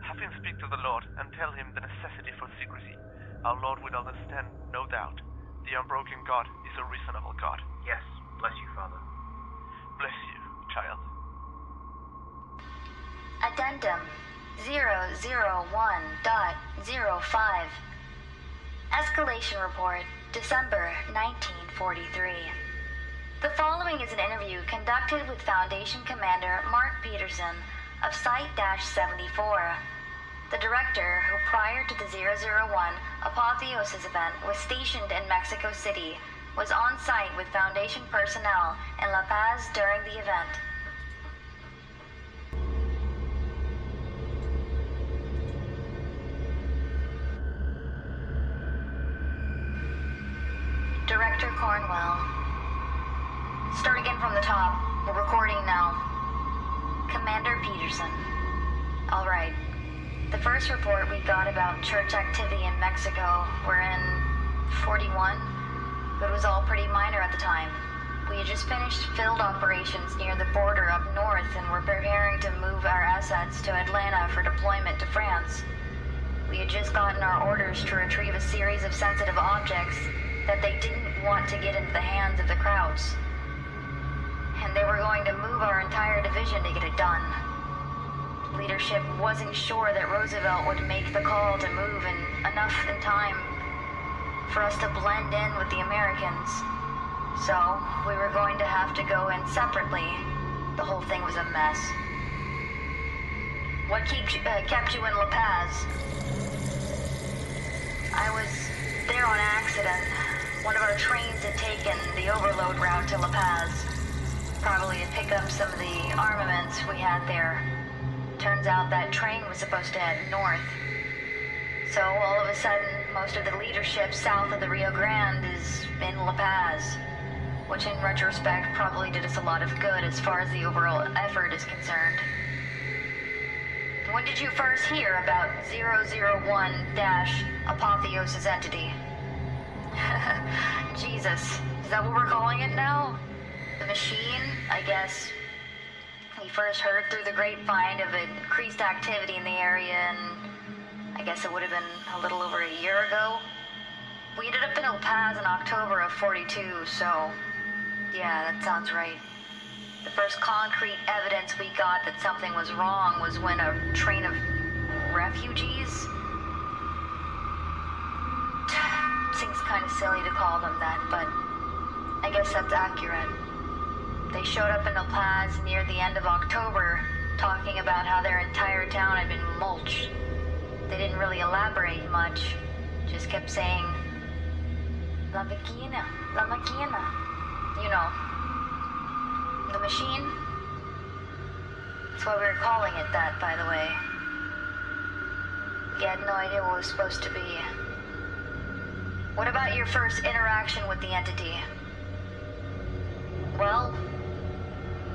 Have him speak to the Lord and tell him the necessity for secrecy. Our Lord will understand, no doubt. The unbroken God is a reasonable God. Yes, bless you, Father. Bless you, child. Addendum 001.05. Escalation Report, December 1943. The following is an interview conducted with Foundation Commander Mark Peterson of Site-74, the director who prior to the 001 Apotheosis event was stationed in Mexico City, was on site with Foundation personnel in La Paz during the event. Director Cornwell. Start again from the top. We're recording now. Commander Peterson. All right. The first report we got about church activity in Mexico were in 41, but it was all pretty minor at the time. We had just finished field operations near the border up north and were preparing to move our assets to Atlanta for deployment to France. We had just gotten our orders to retrieve a series of sensitive objects that they didn't want to get into the hands of the Krauts. And they were going to move our entire division to get it done. Leadership wasn't sure that Roosevelt would make the call to move enough in time for us to blend in with the Americans. So, we were going to have to go in separately. The whole thing was a mess. What kept you in La Paz? I was there on accident. One of our trains had taken the overload route to La Paz, probably to pick up some of the armaments we had there. Turns out that train was supposed to head north. So all of a sudden, most of the leadership south of the Rio Grande is in La Paz, which in retrospect probably did us a lot of good as far as the overall effort is concerned. When did you first hear about 001-Apotheosis entity? Jesus, is that what we're calling it now? The machine, I guess. We first heard through the grapevine of increased activity in the area, and I guess it would have been a little over a year ago. We ended up in El Paz in October of 42, so yeah, that sounds right. The first concrete evidence we got that something was wrong was when a train of refugees? Seems kind of silly to call them that, but I guess that's accurate. They showed up in El Paz near the end of October, talking about how their entire town had been mulched. They didn't really elaborate much, just kept saying, La Máquina, La Máquina. You know, the machine? That's why we were calling it that, by the way. We had no idea what it was supposed to be. What about your first interaction with the entity? Well,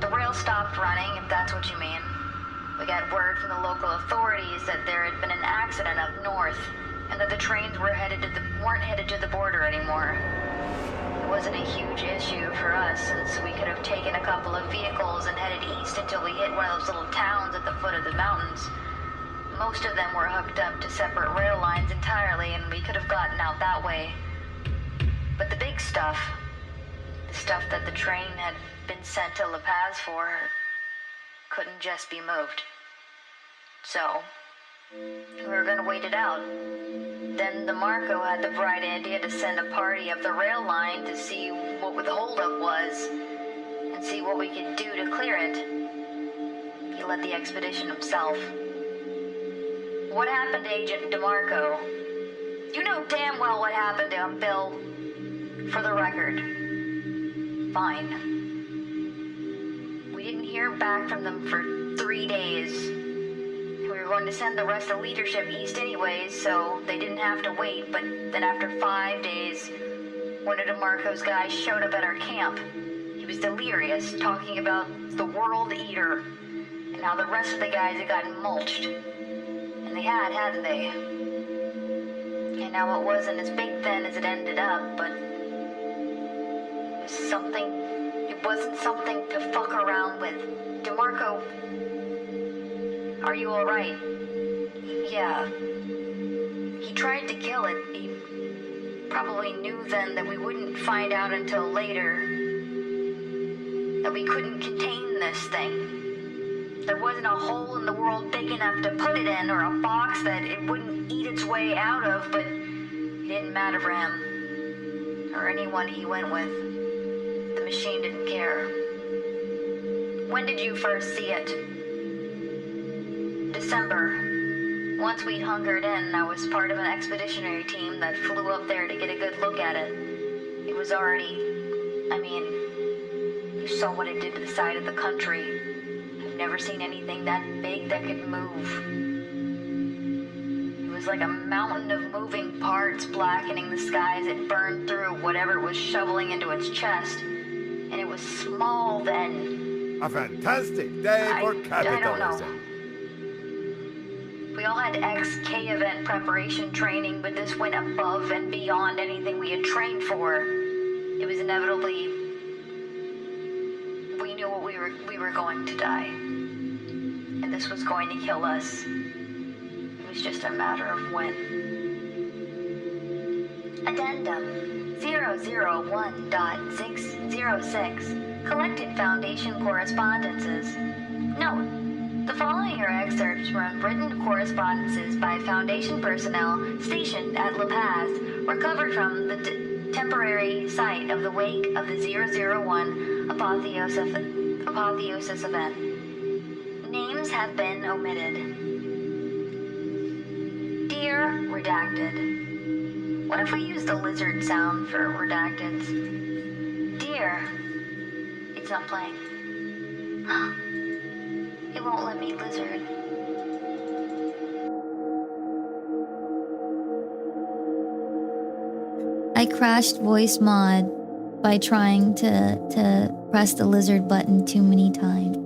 The rail stopped running, if that's what you mean. We got word from the local authorities that there had been an accident up north, and that the trains weren't headed to the border anymore. It wasn't a huge issue for us, since we could have taken a couple of vehicles and headed east until we hit one of those little towns at the foot of the mountains. Most of them were hooked up to separate rail lines entirely, and we could have gotten out that way. But the big stuff, the stuff that the train had been sent to La Paz for, couldn't just be moved. So, we were gonna wait it out. Then the Marco had the bright idea to send a party up the rail line to see what the holdup was, and see what we could do to clear it. He led the expedition himself. What happened to Agent DeMarco? You know damn well what happened to him, Bill. For the record. Fine. We didn't hear back from them for 3 days. We were going to send the rest of leadership east anyways, so they didn't have to wait, but then after 5 days, one of DeMarco's guys showed up at our camp. He was delirious, talking about the World Eater, and how the rest of the guys had gotten mulched. And they had, hadn't they? And now it wasn't as big then as it ended up, but it wasn't something to fuck around with. DeMarco, are you alright? Yeah. He tried to kill it. He probably knew then that we wouldn't find out until later. That we couldn't contain this thing. There wasn't a hole in the world big enough to put it in, or a box that it wouldn't eat its way out of, but it didn't matter for him. Or anyone he went with. The machine didn't care. When did you first see it? December. Once we'd hunkered in, I was part of an expeditionary team that flew up there to get a good look at it. It was already... you saw what it did to the side of the country. I've never seen anything that big that could move. It was like a mountain of moving parts blackening the sky as it burned through whatever was shoveling into its chest. And it was small then. A fantastic day for capitalism. I don't know. We all had XK event preparation training, but this went above and beyond anything we had trained for. It was inevitably... we knew what we were going to die. And this was going to kill us. It was just a matter of when. Addendum 001.606. Collected Foundation correspondences. Note, the following are excerpts from written correspondences by Foundation personnel stationed at La Paz, recovered from the temporary site of the wake of the 001 apotheosis event. Names have been omitted. Dear Redacted. What if we use the lizard sound for redacteds? Dear. It's not playing. It won't let me lizard. I crashed voice mod by trying to press the lizard button too many times.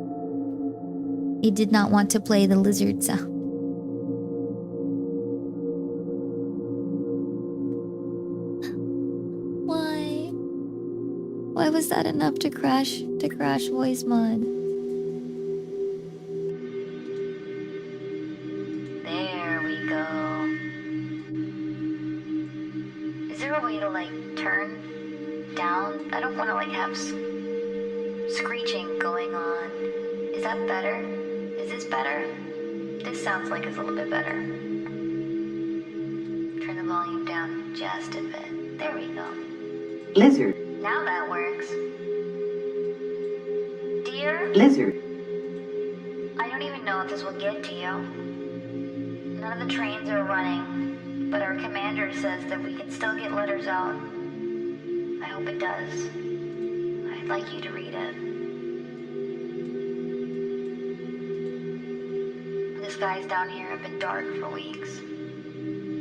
It did not want to play the lizard sound. Why? Why was that enough to crash voice mod? There we go. Is there a way to turn down? I don't want to have screeching going on. Is that better? Is this better? This sounds like it's a little bit better. Turn the volume down just a bit. There we go. Lizard. Now that works. Dear Lizard. I don't even know if this will get to you. None of the trains are running, but our commander says that we can still get letters out. I hope it does. I'd like you to read it. The skies down here have been dark for weeks.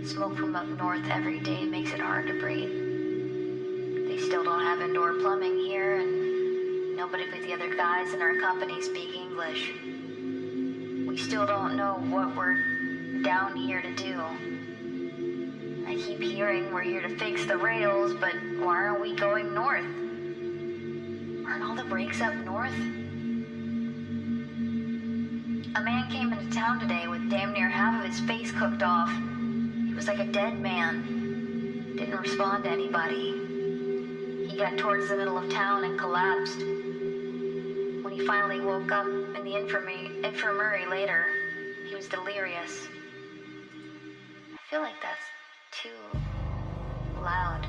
Smoke from up north every day makes it hard to breathe. They still don't have indoor plumbing here, and Nobody but the other guys in our company speak English. We still don't know what we're down here to do. I keep hearing we're here to fix the rails, but why aren't we going north? Aren't all the brakes up north? A man came into town today with damn near half of his face cooked off. He was like a dead man. Didn't respond to anybody. He got towards the middle of town and collapsed. When he finally woke up in the infirmary later, he was delirious. I feel like that's too loud.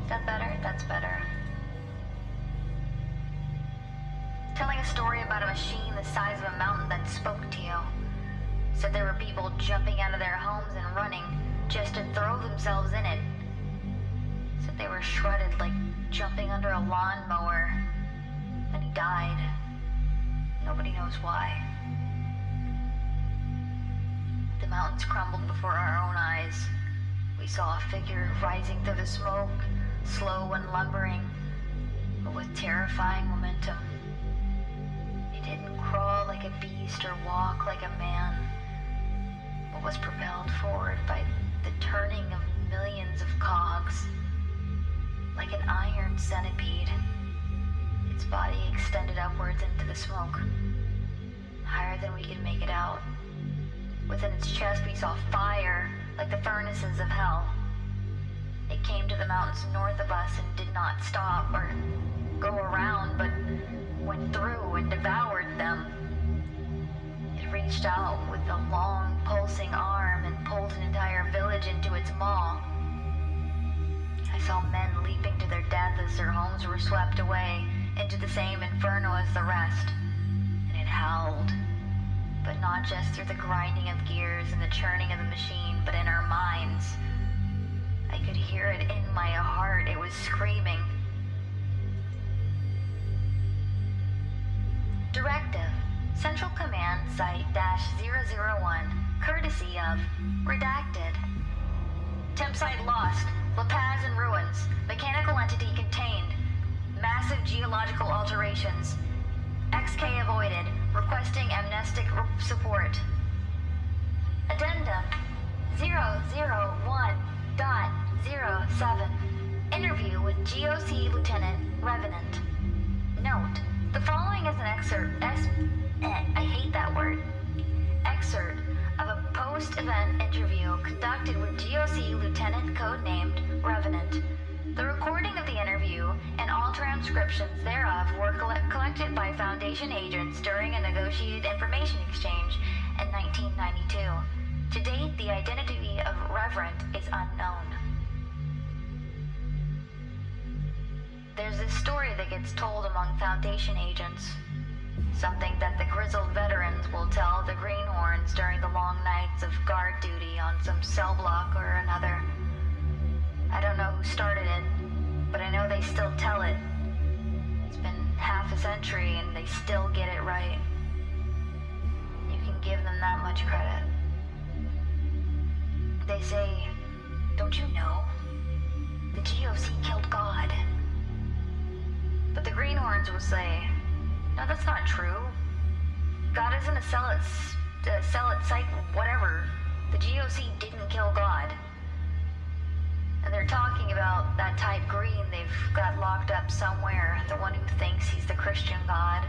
Is that better? That's better. Telling a story about a machine the size of a mountain that spoke to you. Said there were people jumping out of their homes and running just to throw themselves in it. Said they were shredded like jumping under a lawnmower. Then he died. Nobody knows why. The mountains crumbled before our own eyes. We saw a figure rising through the smoke, slow and lumbering, but with terrifying momentum. It didn't crawl like a beast or walk like a man, but was propelled forward by the turning of millions of cogs. Like an iron centipede, its body extended upwards into the smoke, higher than we could make it out. Within its chest we saw fire, like the furnaces of hell. It came to the mountains north of us and did not stop or go around, but went through and devoured them. It reached out with a long, pulsing arm and pulled an entire village into its maw. I saw men leaping to their death as their homes were swept away into the same inferno as the rest. And it howled, but not just through the grinding of gears and the churning of the machine, but in our minds. I could hear it in my heart. It was screaming. Directive. Central Command Site -001. Courtesy of Redacted. Temp site lost. La Paz in ruins. Mechanical entity contained. Massive geological alterations. XK avoided. Requesting amnestic support. Addendum 001.07. Interview with GOC Lieutenant Revenant. Note, the following is an excerpt. I hate that word. Excerpt of a post-event interview conducted with GOC Lieutenant codenamed Revenant. The recording of the interview and all transcriptions thereof were collected by Foundation agents during a negotiated information exchange in 1992. To date, the identity of Reverend is unknown. There's this story that gets told among Foundation agents. Something that the grizzled veterans will tell the greenhorns during the long nights of guard duty on some cell block or another. I don't know who started it, but I know they still tell it. It's been half a century and they still get it right. You can give them that much credit. They say, don't you know? The GOC killed God. But the greenhorns will say, no, that's not true. God isn't a cell at site, whatever. The GOC didn't kill God. And they're talking about that type green they've got locked up somewhere, the one who thinks he's the Christian God.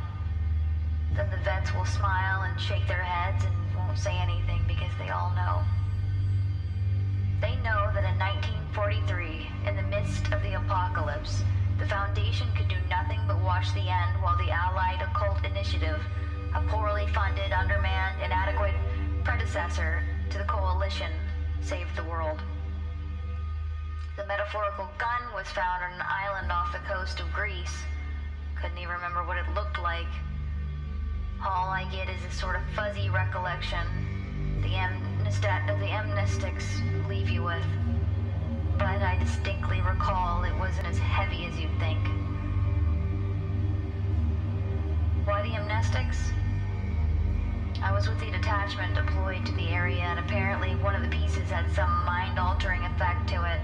Then the vets will smile and shake their heads and won't say anything because they all know. They know that in 1943, in the midst of the apocalypse, the Foundation could do nothing but watch the end while the Allied Occult Initiative, a poorly funded, undermanned, inadequate predecessor to the Coalition, saved the world. The metaphorical gun was found on an island off the coast of Greece. Couldn't even remember what it looked like. All I get is a sort of fuzzy recollection the amnestics leave you with. But I distinctly recall it wasn't as heavy as you'd think. Why the amnestics? I was with the detachment deployed to the area, and apparently one of the pieces had some mind-altering effect to it.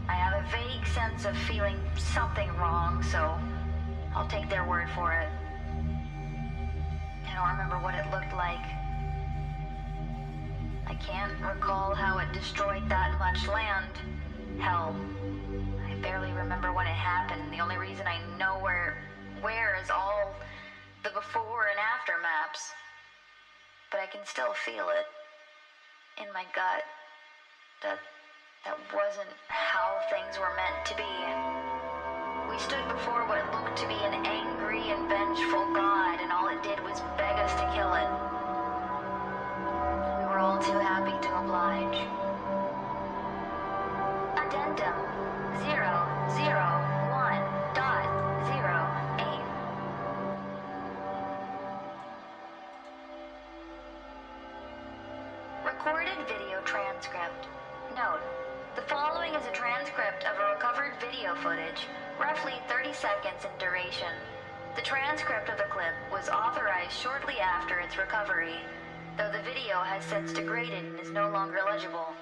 I have a vague sense of feeling something wrong, so I'll take their word for it. I don't remember what it looked like. I can't recall how it destroyed that much land. Hell, I barely remember when it happened. The only reason I know where is all the before and after maps. But I can still feel it in my gut. That wasn't how things were meant to be. We stood before what looked to be an angry and vengeful god, and all it did was beg us to kill it. We were all too happy to oblige. Addendum 001.08. Recorded video transcript. Note, the following is a transcript of a recovered video footage, roughly 30 seconds in duration. The transcript of the clip was authorized shortly after its recovery, though the video has since degraded and is no longer legible.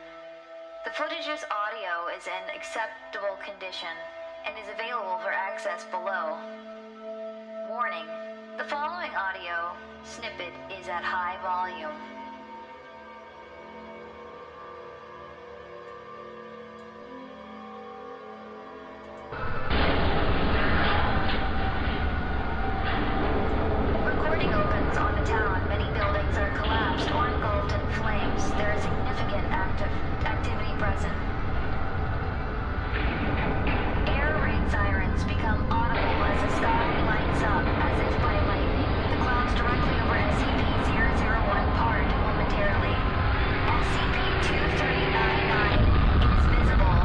The footage's audio is in acceptable condition and is available for access below. Warning, the following audio snippet is at high volume. Recording opens on a town. Many buildings are collapsed or engulfed in flames. There is significant activity present. Air raid sirens become audible as the sky lights up as if by lightning. The clouds directly over SCP-001 part momentarily. SCP-2399 is visible.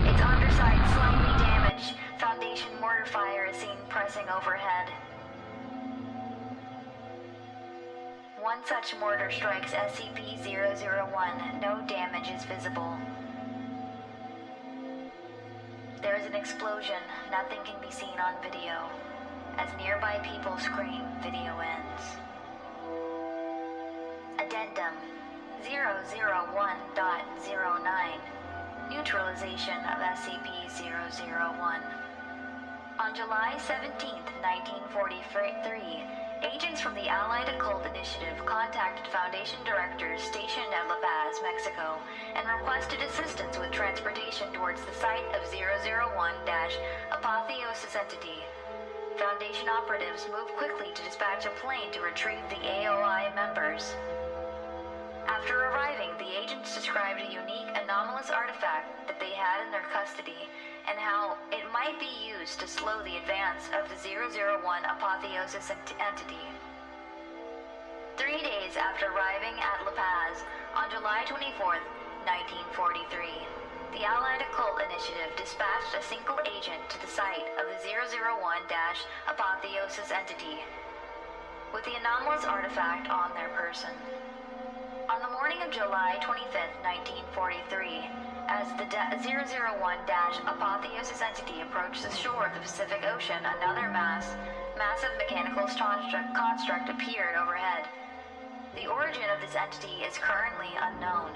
Its underside slightly damaged. Foundation mortar fire is seen pressing overhead. One such mortar strikes SCP-001. No damage is visible. There is an explosion. Nothing can be seen on video. As nearby people scream, video ends. Addendum 001.09. Neutralization of SCP-001. On July 17, 1943, agents from the Allied Occult Initiative contacted Foundation directors stationed at La Paz, Mexico, and requested assistance with transportation towards the site of 001-Apotheosis entity. Foundation operatives moved quickly to dispatch a plane to retrieve the AOI members. After arriving, the agents described a unique, anomalous artifact that they had in their custody and how it might be used to slow the advance of the 001 Apotheosis entity. 3 days after arriving at La Paz, on July 24, 1943, the Allied Occult Initiative dispatched a single agent to the site of the 001-Apotheosis entity, with the anomalous artifact on their person. On the morning of July 25, 1943, as the 001-Apotheosis entity approached the shore of the Pacific Ocean, another massive mechanical construct appeared overhead. The origin of this entity is currently unknown.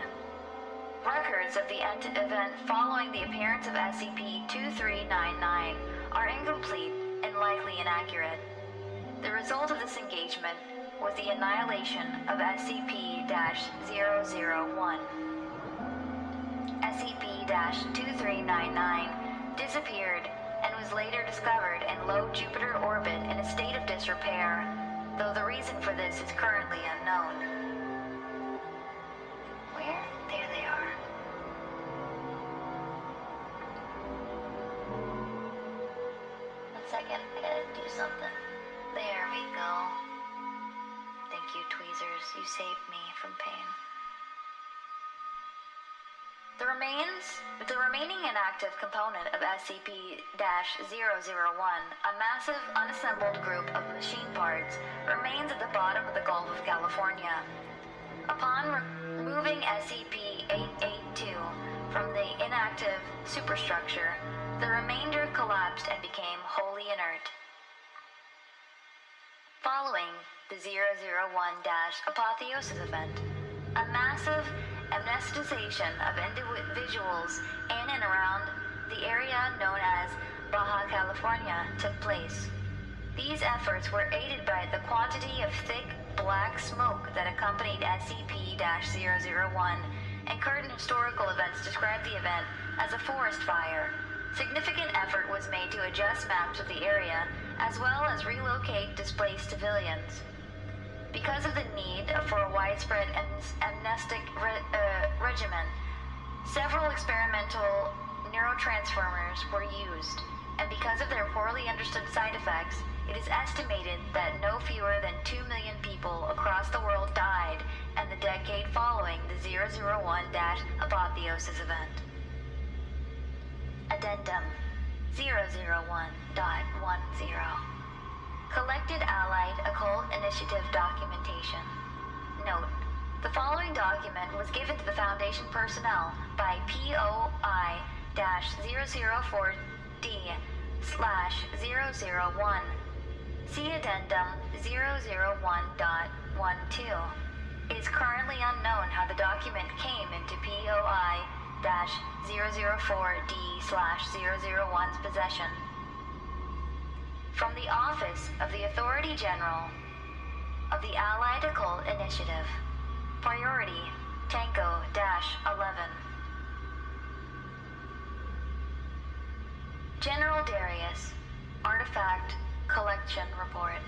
Records of the event following the appearance of SCP-2399 are incomplete and likely inaccurate. The result of this engagement was the annihilation of SCP-001. SCP-2399 disappeared and was later discovered in low Jupiter orbit in a state of disrepair, though the reason for this is currently unknown. Where? There they are. One second, I gotta do something. There we go. Thank you, Tweezers. You saved me from pain. The remaining inactive component of SCP-001, a massive unassembled group of machine parts, remains at the bottom of the Gulf of California. Upon removing SCP-882 from the inactive superstructure, the remainder collapsed and became wholly inert. Following the 001-Apotheosis event, a massive amnesticization of individuals in and around the area known as Baja California took place. These efforts were aided by the quantity of thick, black smoke that accompanied SCP-001, and current historical events describe the event as a forest fire. Significant effort was made to adjust maps of the area, as well as relocate displaced civilians. Because of the need for a widespread amnestic regimen, several experimental neurotransformers were used, and because of their poorly understood side effects, it is estimated that no fewer than 2 million people across the world died in the decade following the 001-apotheosis event. Addendum 001.10. Collected Allied Occult Initiative documentation. Note: the following document was given to the Foundation personnel by POI-004D/001. See Addendum 001.12. It is currently unknown how the document came into POI-004D/001's possession. From the Office of the Authority General of the Allied Occult Initiative. Priority Tango-11. General Darius, Artifact Collection Report.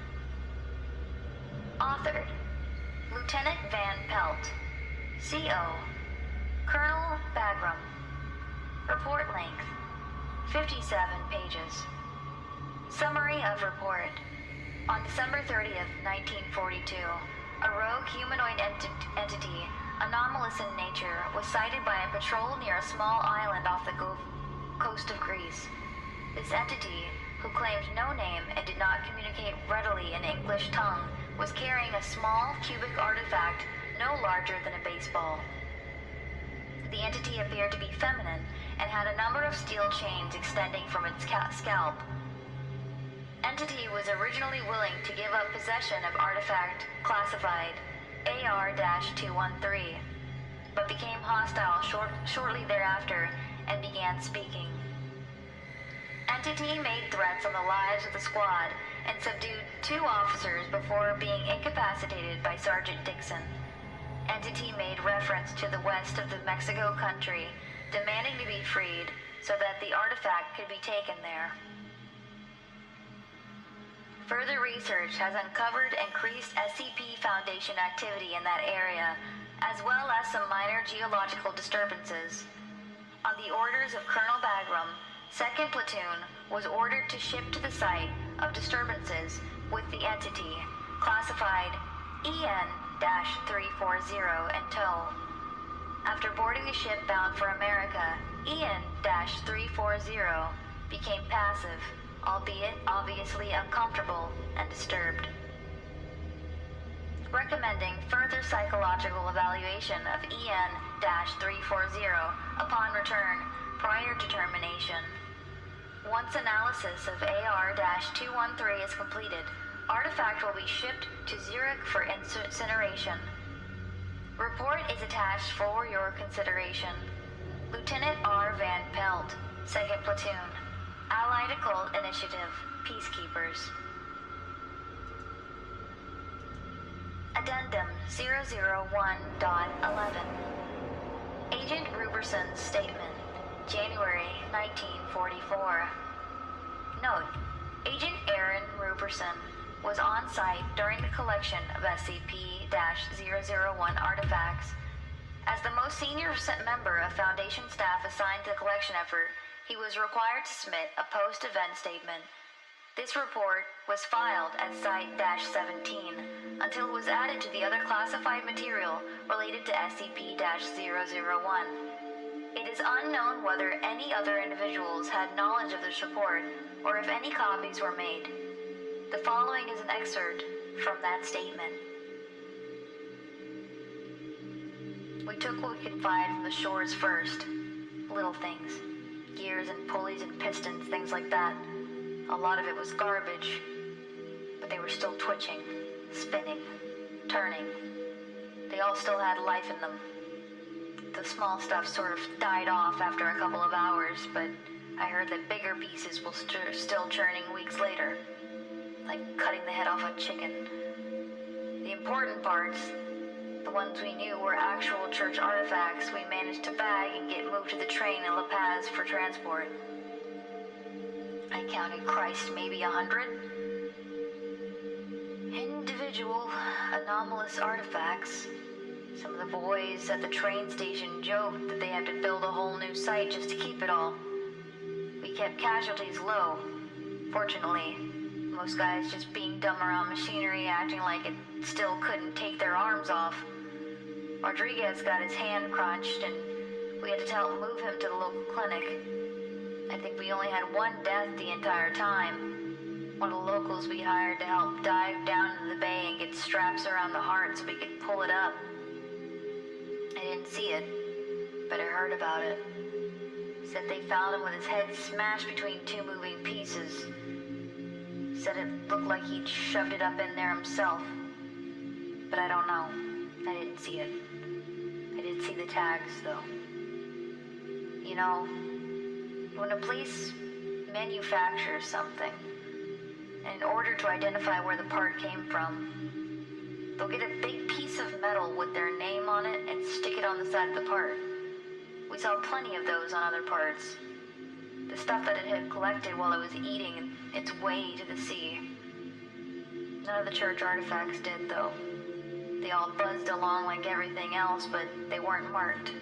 Authored Lieutenant Van Pelt, CO, Colonel Bagram. Report length 57 pages. Summary of report. On December 30th, 1942, a rogue humanoid entity, anomalous in nature, was sighted by a patrol near a small island off the coast of Greece. This entity, who claimed no name and did not communicate readily in English tongue, was carrying a small cubic artifact no larger than a baseball. The entity appeared to be feminine and had a number of steel chains extending from its scalp. Entity was originally willing to give up possession of artifact classified AR-213, but became hostile shortly thereafter and began speaking. Entity made threats on the lives of the squad and subdued 2 officers before being incapacitated by Sergeant Dixon. Entity made reference to the west of the Mexico country, demanding to be freed so that the artifact could be taken there. Further research has uncovered increased SCP Foundation activity in that area, as well as some minor geological disturbances. On the orders of Colonel Bagram, 2nd Platoon was ordered to ship to the site of disturbances with the entity, classified EN-340 in tow. After boarding the ship bound for America, EN-340 became passive, albeit obviously uncomfortable and disturbed. Recommending further psychological evaluation of EN-340 upon return prior to termination. Once analysis of AR-213 is completed, artifact will be shipped to Zurich for incineration. Report is attached for your consideration. Lieutenant R. Van Pelt, 2nd Platoon, Allied Occult Initiative, Peacekeepers. Addendum 001.11. Agent Ruberson's statement, January 1944. Note: Agent Aaron Ruberson was on site during the collection of SCP-001 artifacts. As the most senior member of Foundation staff assigned to the collection effort, he was required to submit a post-event statement. This report was filed at Site-17 until it was added to the other classified material related to SCP-001. It is unknown whether any other individuals had knowledge of this report or if any copies were made. The following is an excerpt from that statement. We took what we could find from the shores first. Little things. Gears and pulleys and pistons, things like that. A lot of it was garbage, but they were still twitching, spinning, turning. They all still had life in them. The small stuff sort of died off after a couple of hours, but I heard that bigger pieces will still churning weeks later. like cutting the head off a chicken. The important parts, the ones we knew were actual church artifacts, we managed to bag and get moved to the train in La Paz for transport. I counted, Christ, maybe 100? Individual, anomalous artifacts. Some of the boys at the train station joked that they had to build a whole new site just to keep it all. We kept casualties low. Fortunately, most guys just being dumb around machinery, acting like it still couldn't take their arms off. Rodriguez got his hand crunched, and we had to help move him to the local clinic. I think we only had one death the entire time. One of the locals we hired to help dive down into the bay and get straps around the heart so we could pull it up. I didn't see it, but I heard about it. Said they found him with his head smashed between two moving pieces. Said it looked like he'd shoved it up in there himself. But I don't know. I didn't see it. I did see the tags, though. You know, when a police manufactures something, and in order to identify where the part came from, they'll get a big piece of metal with their name on it and stick it on the side of the part. We saw plenty of those on other parts. The stuff that it had collected while it was eating its way to the sea. None of the church artifacts did, though. They all buzzed along like everything else, but they weren't marked.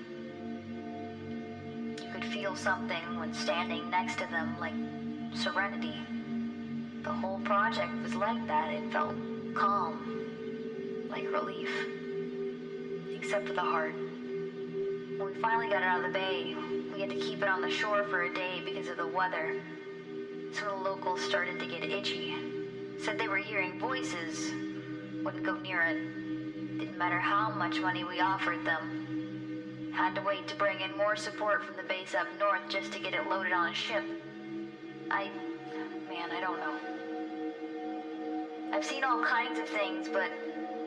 You could feel something when standing next to them, like serenity. The whole project was like that. It felt calm, like relief. Except for the heart. When we finally got it out of the bay, we had to keep it on the shore for a day because of the weather. So the locals started to get itchy. Said they were hearing voices. Wouldn't go near it. Didn't matter how much money we offered them. Had to wait to bring in more support from the base up north just to get it loaded on a ship. I don't know. I've seen all kinds of things, but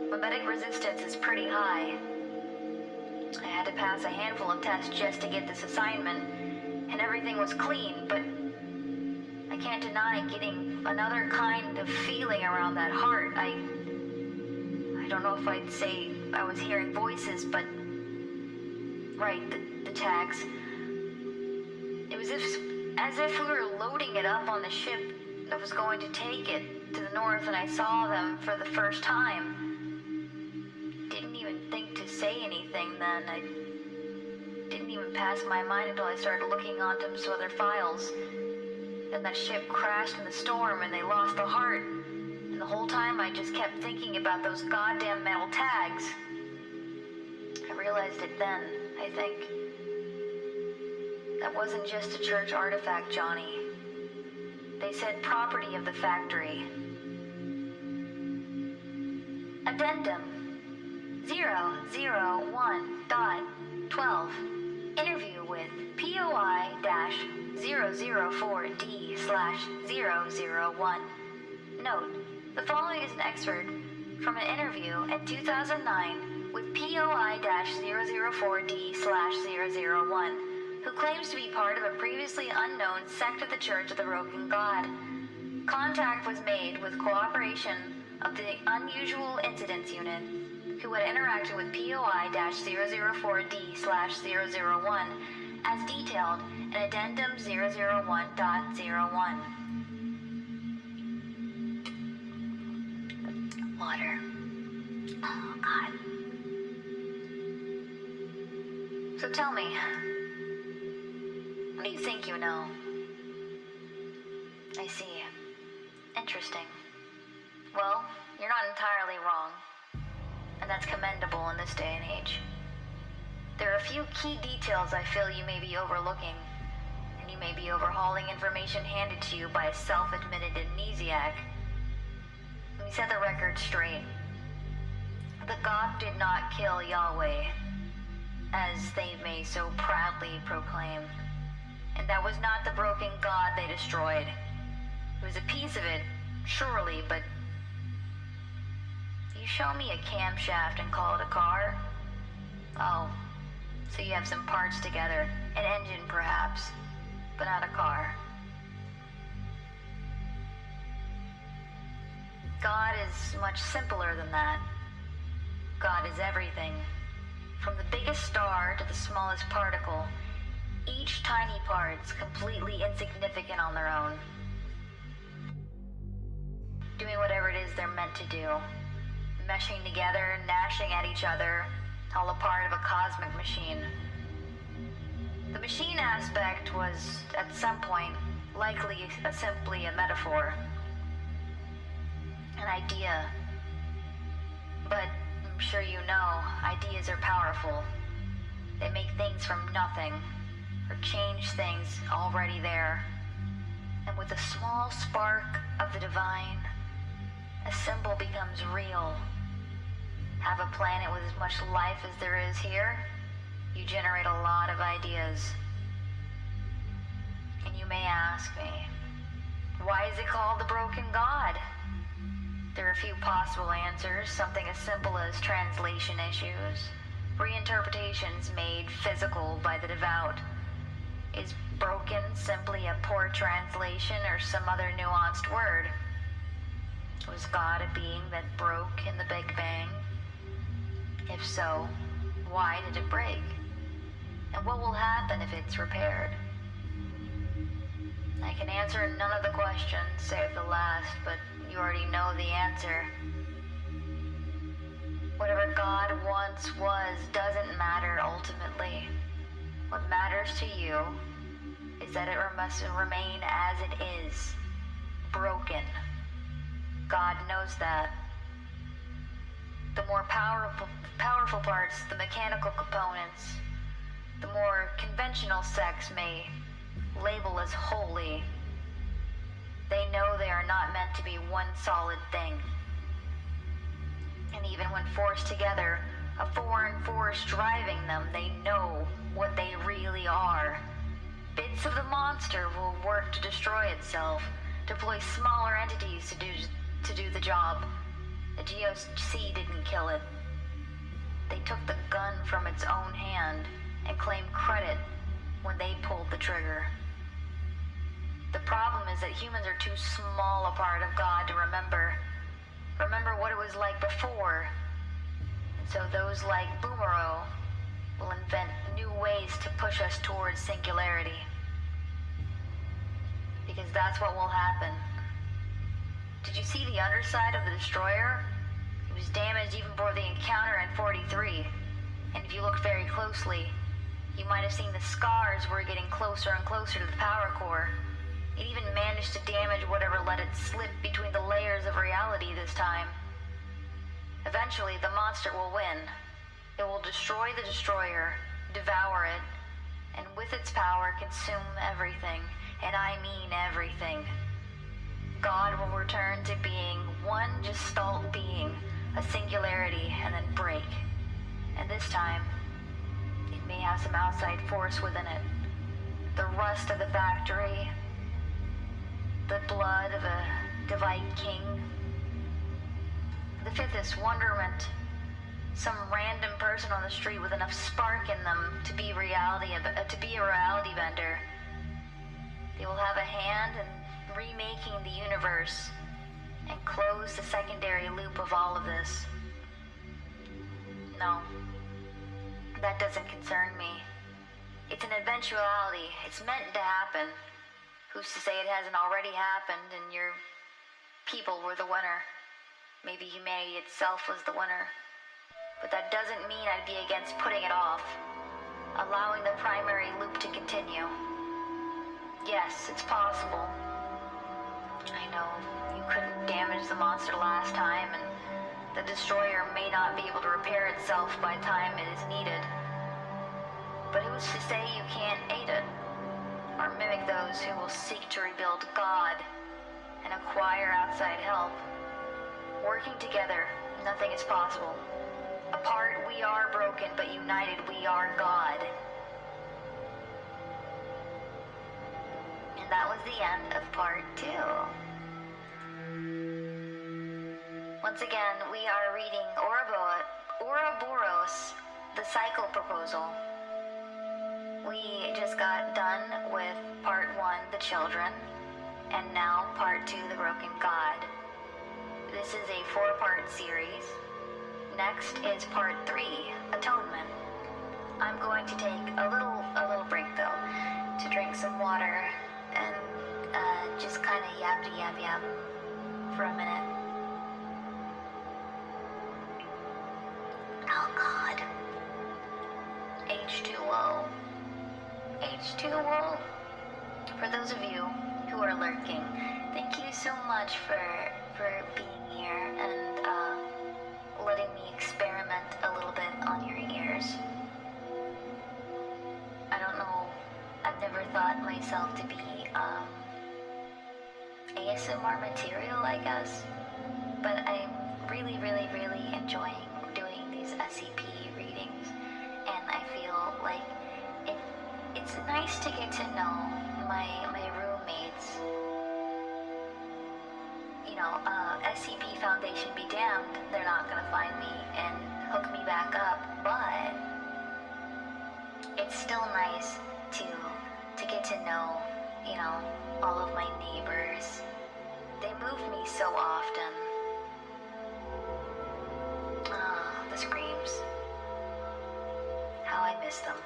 mimetic resistance is pretty high. I had to pass a handful of tests just to get this assignment, and everything was clean, but I can't deny getting another kind of feeling around that heart. I don't know if I'd say I was hearing voices, but right, the tags. It was as if we were loading it up on the ship that was going to take it to the north, and I saw them for the first time. Didn't even think to say anything then. I didn't even pass my mind until I started looking onto some other files. Then that ship crashed in the storm and they lost the heart. And the whole time I just kept thinking about those goddamn metal tags. I realized it then, I think. That wasn't just a church artifact, Johnny. They said property of the factory. Addendum 001.12. Interview with POI-004D/001. Note, the following is an excerpt from an interview in 2009 with POI-004D/001, who claims to be part of a previously unknown sect of the Church of the Broken God. Contact was made with cooperation of the Unusual Incidents Unit, who had interacted with POI-004D/001 as detailed in Addendum 001.01. Water. Oh, God. So tell me, what do you think you know? I see. Interesting. Well, you're not entirely wrong. And that's commendable in this day and age. There are a few key details I feel you may be overlooking, and you may be overhauling information handed to you by a self-admitted amnesiac. Let me set the record straight. The God did not kill Yahweh, as they may so proudly proclaim. And that was not the broken God they destroyed. It was a piece of it, surely, but you show me a camshaft and call it a car? Oh, so you have some parts together. An engine, perhaps, but not a car. God is much simpler than that. God is everything. From the biggest star to the smallest particle, each tiny part's completely insignificant on their own, doing whatever it is they're meant to do, meshing together, gnashing at each other, all a part of a cosmic machine. The machine aspect was, at some point, likely simply a metaphor, an idea. But I'm sure you know, ideas are powerful. They make things from nothing, or change things already there. And with a small spark of the divine, a symbol becomes real. Have a planet with as much life as there is here, you generate a lot of ideas. And you may ask me, why is it called the Broken God? There are a few possible answers, something as simple as translation issues, reinterpretations made physical by the devout. Is broken simply a poor translation or some other nuanced word? Was God a being that broke in the Big Bang? If so, why did it break? And what will happen if it's repaired? I can answer none of the questions, save the last, but you already know the answer. Whatever God once was doesn't matter ultimately. What matters to you is that it must remain as it is, broken. God knows that. The more powerful parts, the mechanical components, the more conventional sects may label as holy. They know they are not meant to be one solid thing. And even when forced together, a foreign force driving them, they know what they really are. Bits of the monster will work to destroy itself, deploy smaller entities to do the job. The GOC didn't kill it. They took the gun from its own hand and claimed credit when they pulled the trigger. The problem is that humans are too small a part of God to remember what it was like before. And so those like Boomerang will invent new ways to push us towards singularity. Because that's what will happen. Did you see the underside of the destroyer? It was damaged even before the encounter in 43. And if you look very closely, you might have seen the scars were getting closer and closer to the power core. It even managed to damage whatever let it slip between the layers of reality this time. Eventually, the monster will win. It will destroy the destroyer, devour it, and with its power consume everything, and I mean everything. God will return to being one gestalt being, a singularity, and then break. And this time, it may have some outside force within it. The rust of the factory, the blood of a divine king. The fifth is wonderment. Some random person on the street with enough spark in them to be a reality bender. They will have a hand in remaking the universe and close the secondary loop of all of this. No, that doesn't concern me. It's an eventuality. It's meant to happen. Who's to say it hasn't already happened and your people were the winner? Maybe humanity itself was the winner. But that doesn't mean I'd be against putting it off, allowing the primary loop to continue. Yes, it's possible. I know you couldn't damage the monster last time, and the destroyer may not be able to repair itself by the time it is needed. But who's to say you can't aid it? Or mimic those who will seek to rebuild God and acquire outside help. Working together, nothing is possible. Apart, we are broken, but united, we are God. And that was the end of part 2. Once again, we are reading Ouroboros, the Cycle Proposal. We just got done with part 1, the children, and now part 2, the broken God. This is a 4-part series. Next is part 3, Atonement. I'm going to take a little break though, to drink some water and just kind of yap for a minute. Oh God. H2O. H2O. For those of you who are lurking, thank you so much for being here and letting me experiment a little bit on your ears. I don't know, I've never thought myself to be ASMR material, I guess, but I'm really enjoying doing these SCP readings, and I feel like it's nice to get to know my roommates. You know, SCP Foundation be damned, they're not gonna find me and hook me back up, but it's still nice to get to know, you know, all of my neighbors. They move me so often. Ah, the screams. How I miss them.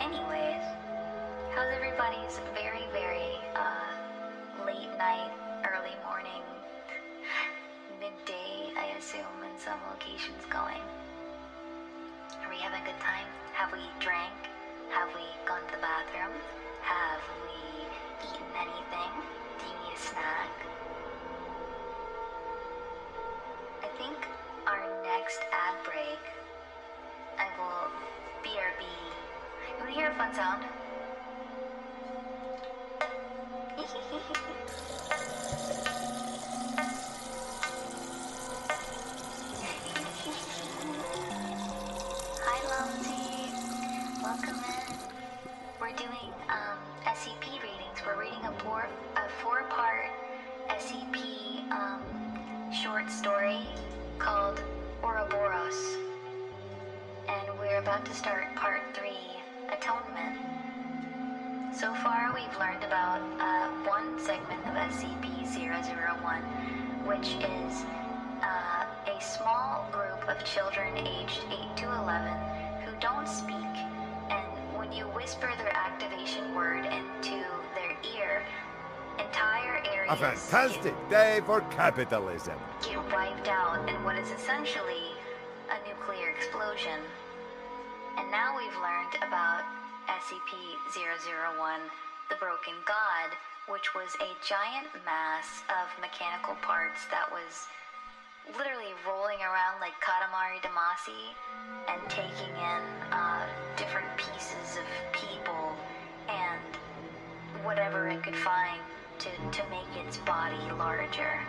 Anyways, how's everybody's very late night, early morning, midday, I assume, in some locations going? Are we having a good time? Have we drank? Have we gone to the bathroom? Have we eaten anything? Do you need a snack? I think our next ad break, I will BRB. You wanna hear a fun sound? Hi, Lousy. Welcome in. We're doing SCP readings. We're reading a 4-part SCP short story called Ouroboros. And we're about to start part 3, Atonement. So far, we've learned about one segment of SCP-001, which is a small group of children aged 8 to 11 who don't speak, and when you whisper their activation word into their ear, entire areas A fantastic day for capitalism. get wiped out in what is essentially a nuclear explosion. And now we've learned about SCP-001, the Broken God, which was a giant mass of mechanical parts that was literally rolling around like Katamari Damacy and taking in different pieces of people and whatever it could find to make its body larger,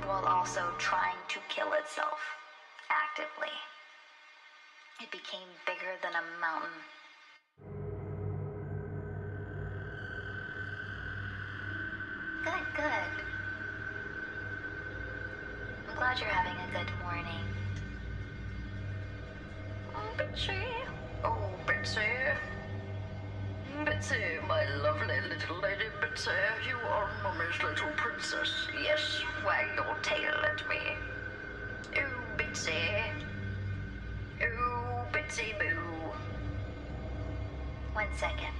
while also trying to kill itself actively. It became bigger than a mountain. Good. I'm glad you're having a good morning. Oh, Bitsy. Bitsy, my lovely little lady Bitsy. You are Mummy's little princess. Yes, wag your tail at me. Oh, Bitsy. Oh, Bitsy boo. 1 second.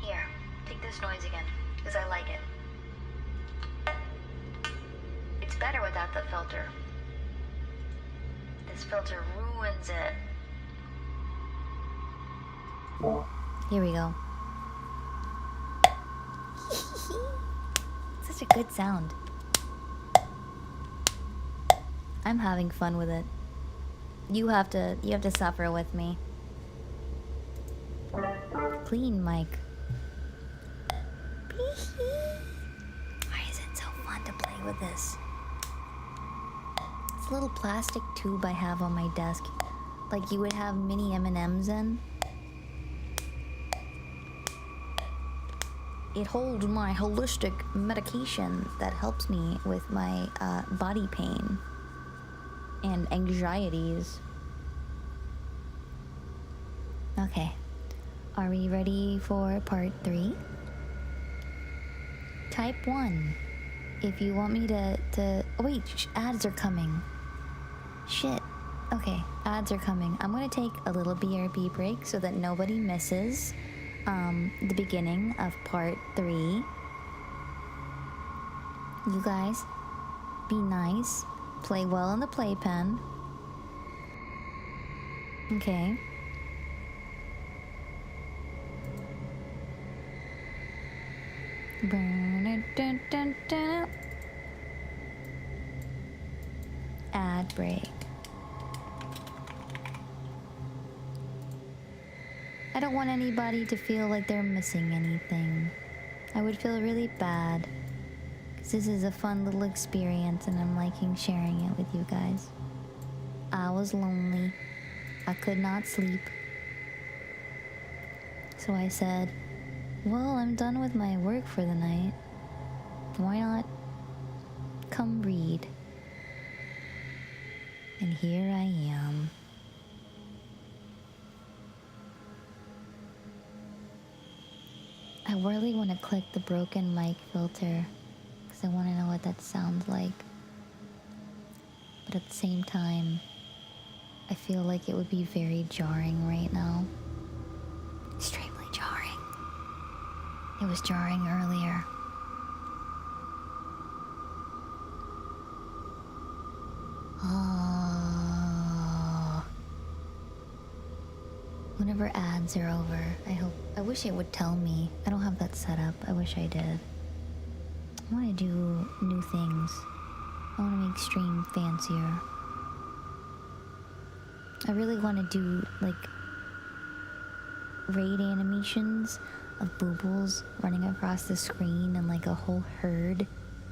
Here, take this noise again, because I like it. It's better without the filter. This filter ruins it. Here we go. Such a good sound. I'm having fun with it. You have to suffer with me. Clean mic. Why is it so fun to play with this? It's a little plastic tube I have on my desk, like you would have mini M&Ms in. it holds my holistic medication that helps me with my body pain and anxieties. Okay, are we ready for part 3? Type 1 if you want me to oh wait, ads are coming. Shit. Okay, ads are coming. I'm gonna take a little BRB break so that nobody misses the beginning of part 3. You guys, be nice. Play well in the playpen. Okay. Ad break. I don't want anybody to feel like they're missing anything. I would feel really bad, because this is a fun little experience and I'm liking sharing it with you guys. I was lonely. I could not sleep. So I said, well, I'm done with my work for the night. Why not come read? And here I am. I really want to click the broken mic filter because I want to know what that sounds like. But at the same time, I feel like it would be very jarring right now. Extremely jarring. It was jarring earlier. Whenever ads are over, I wish it would tell me. I don't have that set up. I wish I did. I want to do new things. I want to make stream fancier. I really want to do like raid animations of boobles running across the screen and like a whole herd.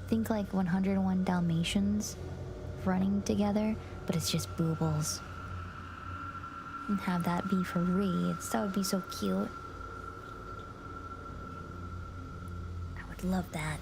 Think like 101 Dalmatians running together, but it's just boobles. And have that be for raids. That would be so cute. I would love that.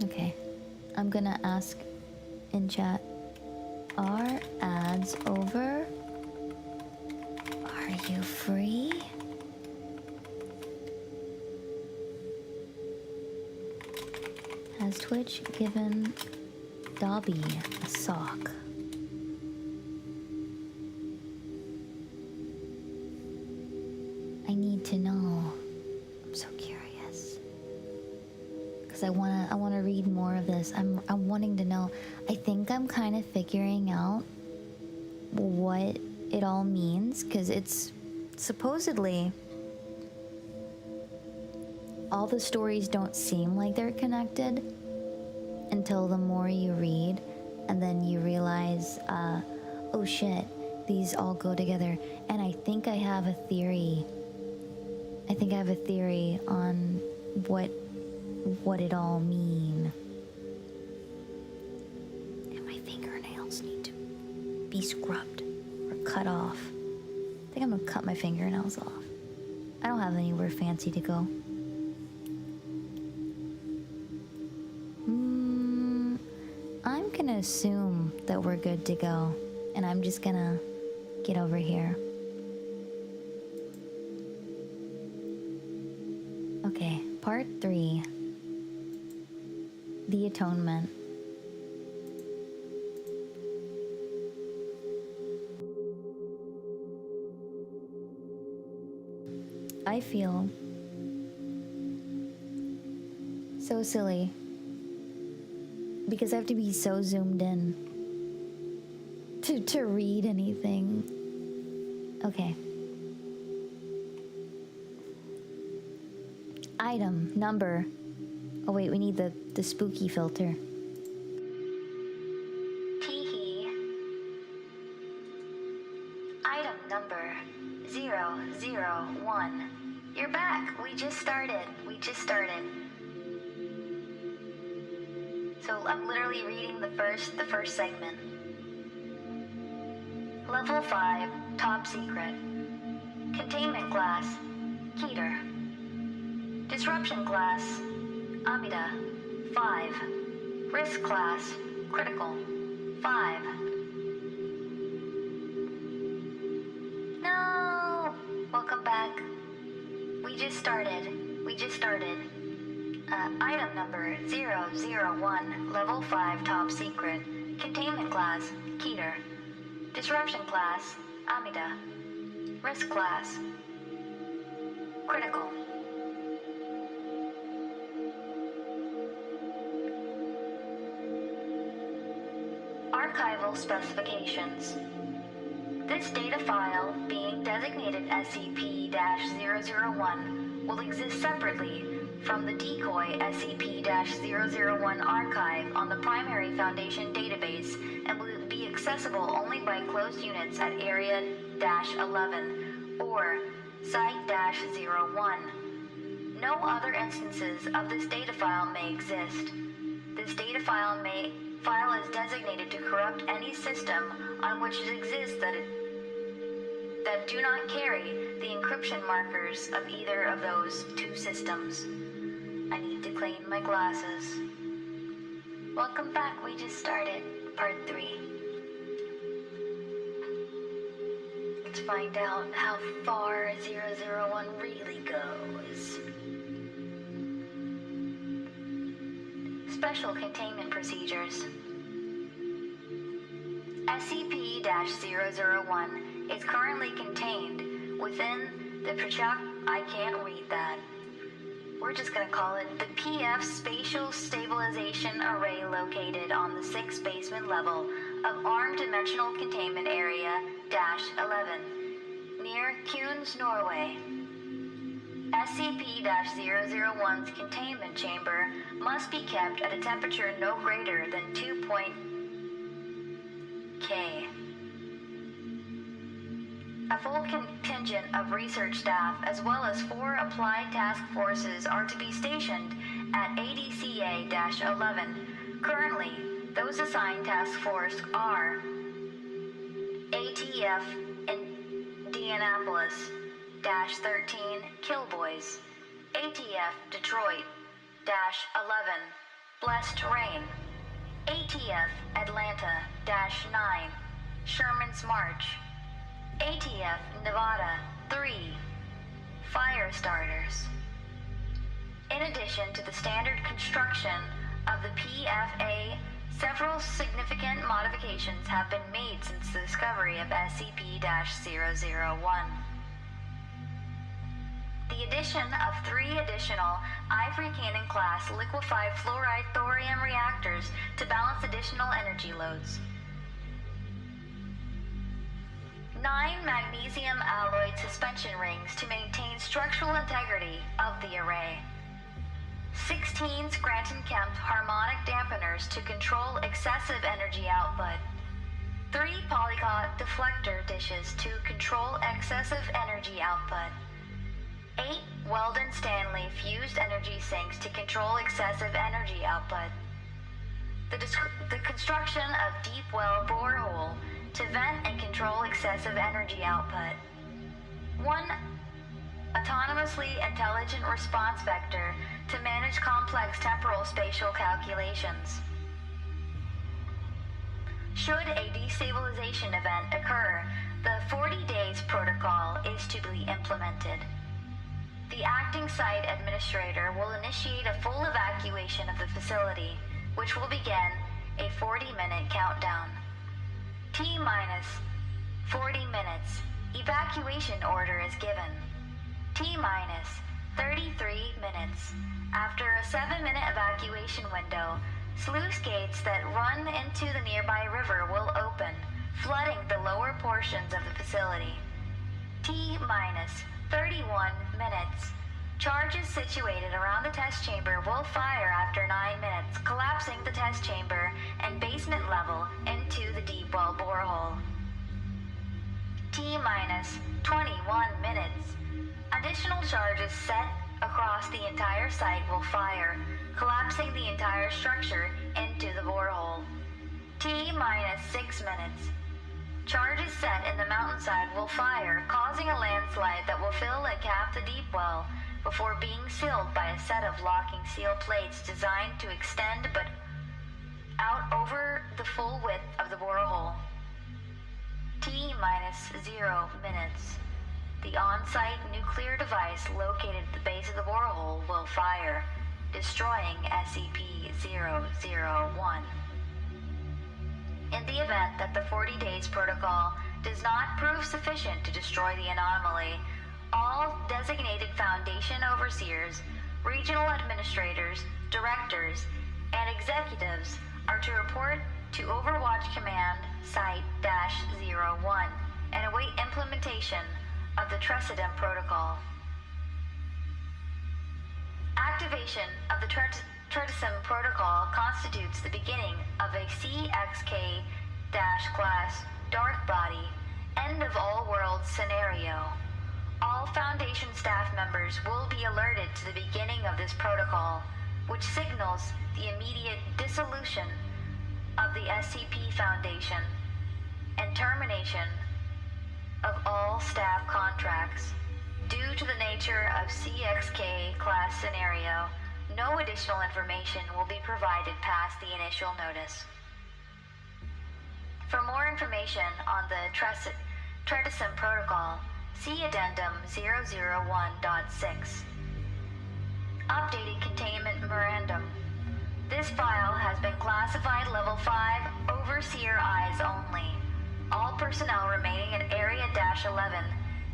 Okay, I'm gonna ask in chat, are ads over? Are you free? Has Twitch given Dobby a sock? I need to know. I'm so curious. Because I wanna read more of this. I'm wanting to know. I think I'm kind of figuring out what it all means, because it's supposedly all the stories don't seem like they're connected until the more you read, and then you realize, oh shit, these all go together. And I think I have a theory. I think I have a theory on what it all mean. And my fingernails need to be scrubbed or cut off. I think I'm gonna cut my fingernails off. I don't have anywhere fancy to go. I'm gonna assume that we're good to go, and I'm just gonna get over here. Okay, part 3. The Atonement. I feel so silly because I have to be so zoomed in to read anything. Okay. Item number Oh wait, we need the spooky filter. Teehee. Item number 001. You're back. We just started. So I'm literally reading the first segment. Level 5, top secret. Containment class, Keter. Disruption class, Amida, 5. Risk class, critical, 5. No! Welcome back. We just started. Item number 001, level 5, top secret. Containment class, Keter. Disruption class, Amida. Risk class, critical. Archival specifications. This data file, being designated SCP-001, will exist separately from the decoy SCP-001 archive on the primary Foundation database and will be accessible only by closed units at Area-11 or Site-01. No other instances of this data file may exist. This data file is designated to corrupt any system on which it exists that do not carry the encryption markers of either of those two systems. I need to clean my glasses. Welcome back. We just started part 3. Let's find out how far 001 really goes. Special containment procedures. SCP-001 is currently contained within the I can't read that. We're just gonna call it the PF Spatial Stabilization Array located on the 6th basement level of Armed Dimensional Containment Area -11 near Kuhns, Norway. SCP-001's containment chamber must be kept at a temperature no greater than 2.K. A full contingent of research staff as well as 4 applied task forces are to be stationed at ADCA-11. Currently, those assigned task force are ATF Indianapolis -13 Killboys, ATF Detroit -11 Blessed Rain, ATF Atlanta -9 Sherman's March, ATF Nevada 3 Fire Starters. In addition to the standard construction of the PFA, several significant modifications have been made since the discovery of SCP-001. The addition of 3 additional Ivory Cannon-class liquefied fluoride thorium reactors to balance additional energy loads. 9 magnesium alloyed suspension rings to maintain structural integrity of the array. 16 Scranton-Kemp harmonic dampeners to control excessive energy output. 3 polycot deflector dishes to control excessive energy output. 8 Weldon-Stanley fused energy sinks to control excessive energy output. The construction of deep well borehole to vent and control excessive energy output. 1 autonomously intelligent response vector to manage complex temporal spatial calculations. Should a destabilization event occur, the 40 days protocol is to be implemented. The acting site administrator will initiate a full evacuation of the facility, which will begin a 40-minute countdown. T-minus 40 minutes. Evacuation order is given. T-minus 33 minutes. After a 7-minute evacuation window, sluice gates that run into the nearby river will open, flooding the lower portions of the facility. T-minus 31 minutes. Charges situated around the test chamber will fire after 9 minutes, collapsing the test chamber and basement level into the deep well borehole. T-minus 21 minutes. Additional charges set across the entire site will fire, collapsing the entire structure into the borehole. T-minus 6 minutes. Charges set in the mountainside will fire, causing a landslide that will fill and cap the deep well before being sealed by a set of locking seal plates designed to extend but out over the full width of the borehole. T-minus 0 minutes. The on-site nuclear device located at the base of the borehole will fire, destroying SCP-001. In the event that the 40 days protocol does not prove sufficient to destroy the anomaly, all designated Foundation overseers, regional administrators, directors, and executives are to report to Overwatch Command Site-01 and await implementation of the Tresidem Protocol. Activation of the Tresidem Protocol constitutes the beginning of a CXK-class dark body end of all worlds scenario. All Foundation staff members will be alerted to the beginning of this protocol, which signals the immediate dissolution of the SCP Foundation and termination of all staff contracts. Due to the nature of CXK class scenario, no additional information will be provided past the initial notice. For more information on the Tresidem Protocol, see Addendum 001.6. Updated Containment Memorandum. This file has been classified Level 5 Overseer Eyes only. All personnel remaining in Area-11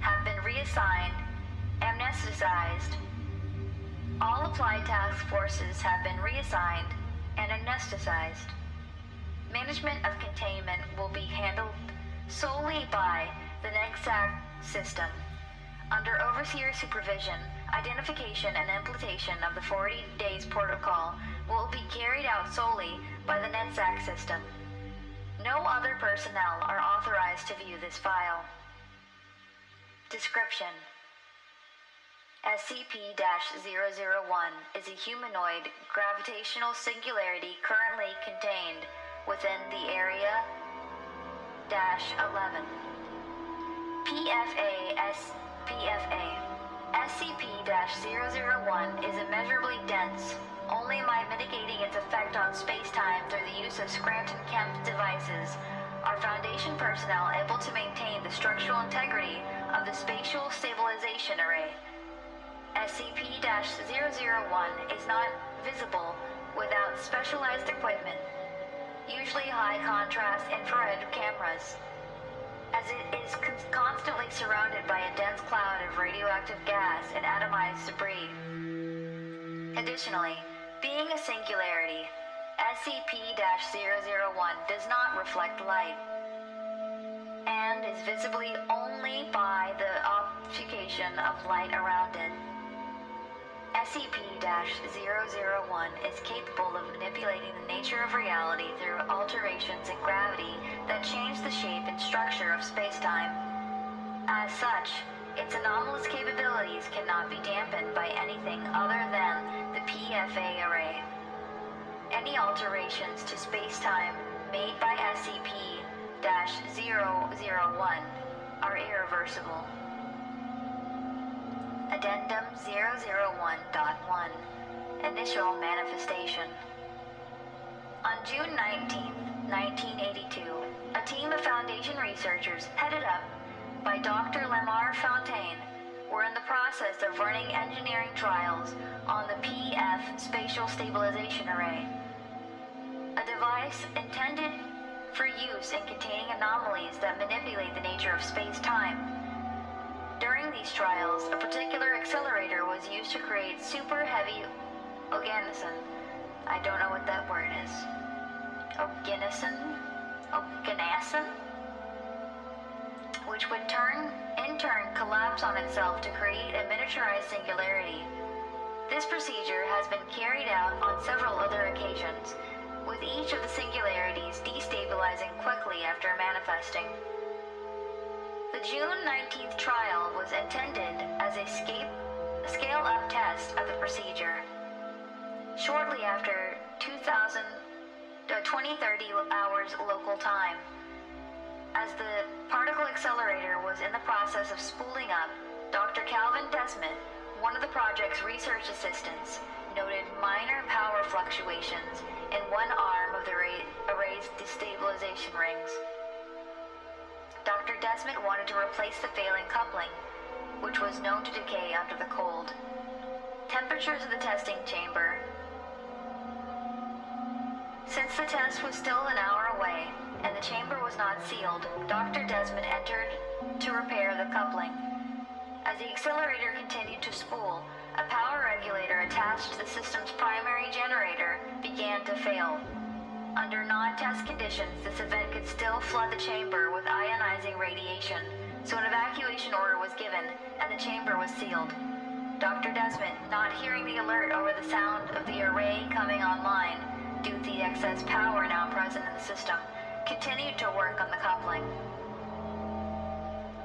have been reassigned, amnesticized. All applied task forces have been reassigned and amnesticized. Management of containment will be handled solely by the NEXAC system. Under Overseer supervision, identification and implementation of the 40 days protocol will be carried out solely by the NETSAC system. No other personnel are authorized to view this file. Description: SCP-001 is a humanoid gravitational singularity currently contained within the Area-11. PFA SCP-001 is immeasurably dense, only by mitigating its effect on space-time through the use of Scranton-Kemp devices are Foundation personnel able to maintain the structural integrity of the Spatial Stabilization Array. SCP-001 is not visible without specialized equipment, usually high-contrast infrared cameras, as it is constantly surrounded by a dense cloud of radioactive gas and atomized debris. Additionally, being a singularity, SCP-001 does not reflect light and is visibly only by the obfuscation of light around it. SCP-001 is capable of manipulating the nature of reality through alterations in gravity that change the shape and structure of space-time. As such, its anomalous capabilities cannot be dampened by anything other than the PFA array. Any alterations to space-time made by SCP-001 are irreversible. Addendum 001.1. Initial Manifestation. On June 19, 1982, a team of Foundation researchers headed up by Dr. Lamar Fontaine were in the process of running engineering trials on the PF Spatial Stabilization Array, a device intended for use in containing anomalies that manipulate the nature of space-time. During these trials, a particular accelerator was used to create super heavy organison. I don't know what that word is. Organison? which would in turn collapse on itself to create a miniaturized singularity. This procedure has been carried out on several other occasions, with each of the singularities destabilizing quickly after manifesting. The June 19th trial was intended as a scale-up test of the procedure. Shortly after 2030 hours local time, as the particle accelerator was in the process of spooling up, Dr. Calvin Desmond, one of the project's research assistants, noted minor power fluctuations in one arm of the array's destabilization rings. Dr. Desmond wanted to replace the failing coupling, which was known to decay under the cold. Temperatures of the testing chamber. Since the test was still an hour away and the chamber was not sealed, Dr. Desmond entered to repair the coupling. As the accelerator continued to spool, a power regulator attached to the system's primary generator began to fail. Under non-test conditions, this event could still flood the chamber with ionizing radiation, so an evacuation order was given and the chamber was sealed. Dr. Desmond, not hearing the alert over the sound of the array coming online due to the excess power now present in the system, continued to work on the coupling.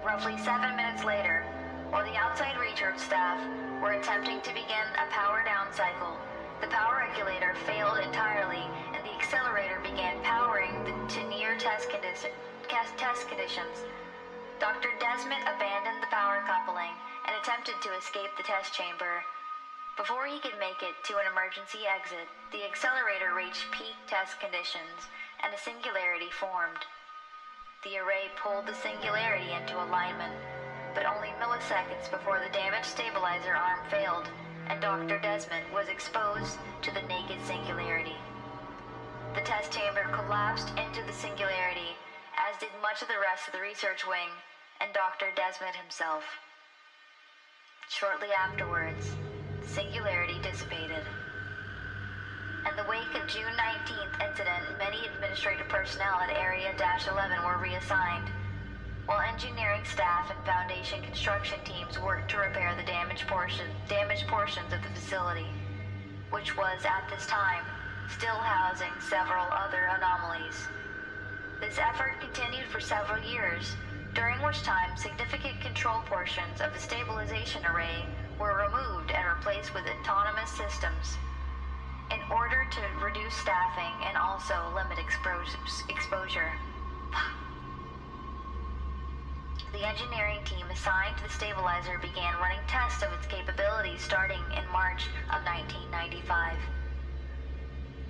Roughly 7 minutes later, while the outside research staff were attempting to begin a power down cycle, the power regulator failed entirely and the accelerator began powering to near test conditions. Dr. Desmond abandoned the power coupling and attempted to escape the test chamber. Before he could make it to an emergency exit, the accelerator reached peak test conditions and a singularity formed. The array pulled the singularity into alignment, but only milliseconds before the damaged stabilizer arm failed and Dr. Desmond was exposed to the naked singularity. The test chamber collapsed into the singularity, as did much of the rest of the research wing and Dr. Desmond himself. Shortly afterwards, the singularity dissipated. In the wake of June 19th incident, many administrative personnel at Area-11 were reassigned, while engineering staff and foundation construction teams worked to repair the damaged portions of the facility, which was, at this time, still housing several other anomalies. This effort continued for several years, during which time significant control portions of the stabilization array were removed and replaced with autonomous systems, in order to reduce staffing and also limit exposure. The engineering team assigned to the stabilizer began running tests of its capabilities starting in March of 1995.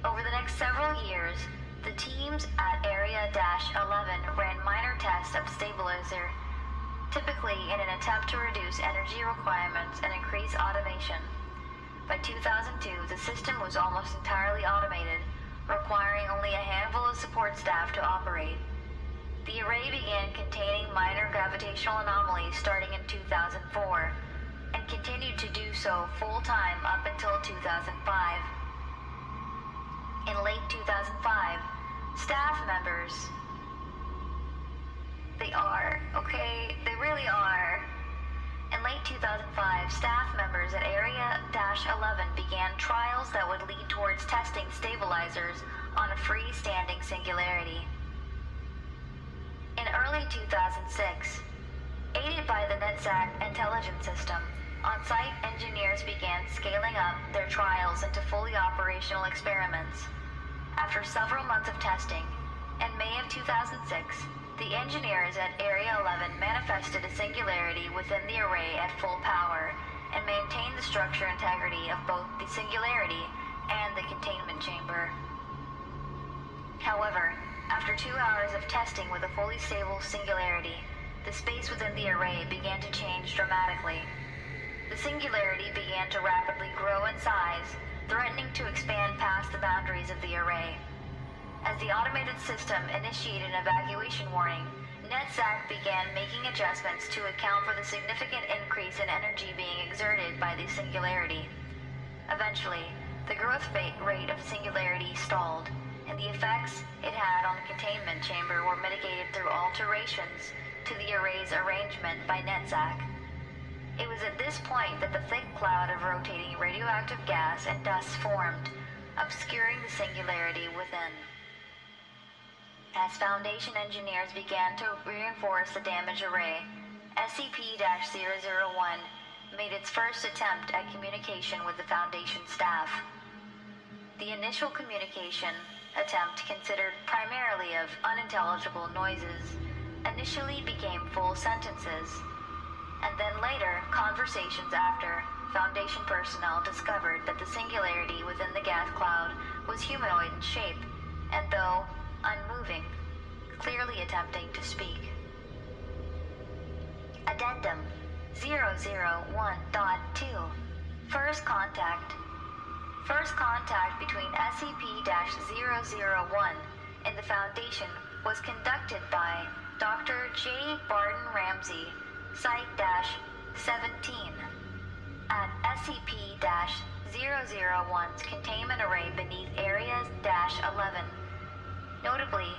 Over the next several years, the teams at Area-11 ran minor tests of the stabilizer, typically in an attempt to reduce energy requirements and increase automation. By 2002, the system was almost entirely automated, requiring only a handful of support staff to operate. The array began containing minor gravitational anomalies starting in 2004, and continued to do so full-time up until 2005. In late 2005, staff members... They really are. In late 2005, staff members at Area-11 began trials that would lead towards testing stabilizers on a freestanding singularity. In early 2006, aided by the NETSAC intelligence system, on-site engineers began scaling up their trials into fully operational experiments. After several months of testing, in May of 2006, the engineers at Area-11 manifested a singularity within the array at full power and maintained the structure integrity of both the singularity and the containment chamber. However, after 2 hours of testing with a fully stable singularity, the space within the array began to change dramatically. The singularity began to rapidly grow in size, threatening to expand past the boundaries of the array. As the automated system initiated an evacuation warning, NETSAC began making adjustments to account for the significant increase in energy being exerted by the singularity. Eventually, the growth rate of the singularity stalled, and the effects it had on the containment chamber were mitigated through alterations to the array's arrangement by NetZac. It was at this point that the thick cloud of rotating radioactive gas and dust formed, obscuring the singularity within. As Foundation engineers began to reinforce the damaged array, SCP-001 made its first attempt at communication with the Foundation staff. The initial communication attempt, considered primarily of unintelligible noises, initially became full sentences, and then later conversations after Foundation personnel discovered that the singularity within the gas cloud was humanoid in shape, and though unmoving, clearly attempting to speak. Addendum 001.2. First contact between SCP-001 and the Foundation was conducted by Dr. J. Barton Ramsey, Site-17, at SCP-001's containment array beneath Area-11. Notably,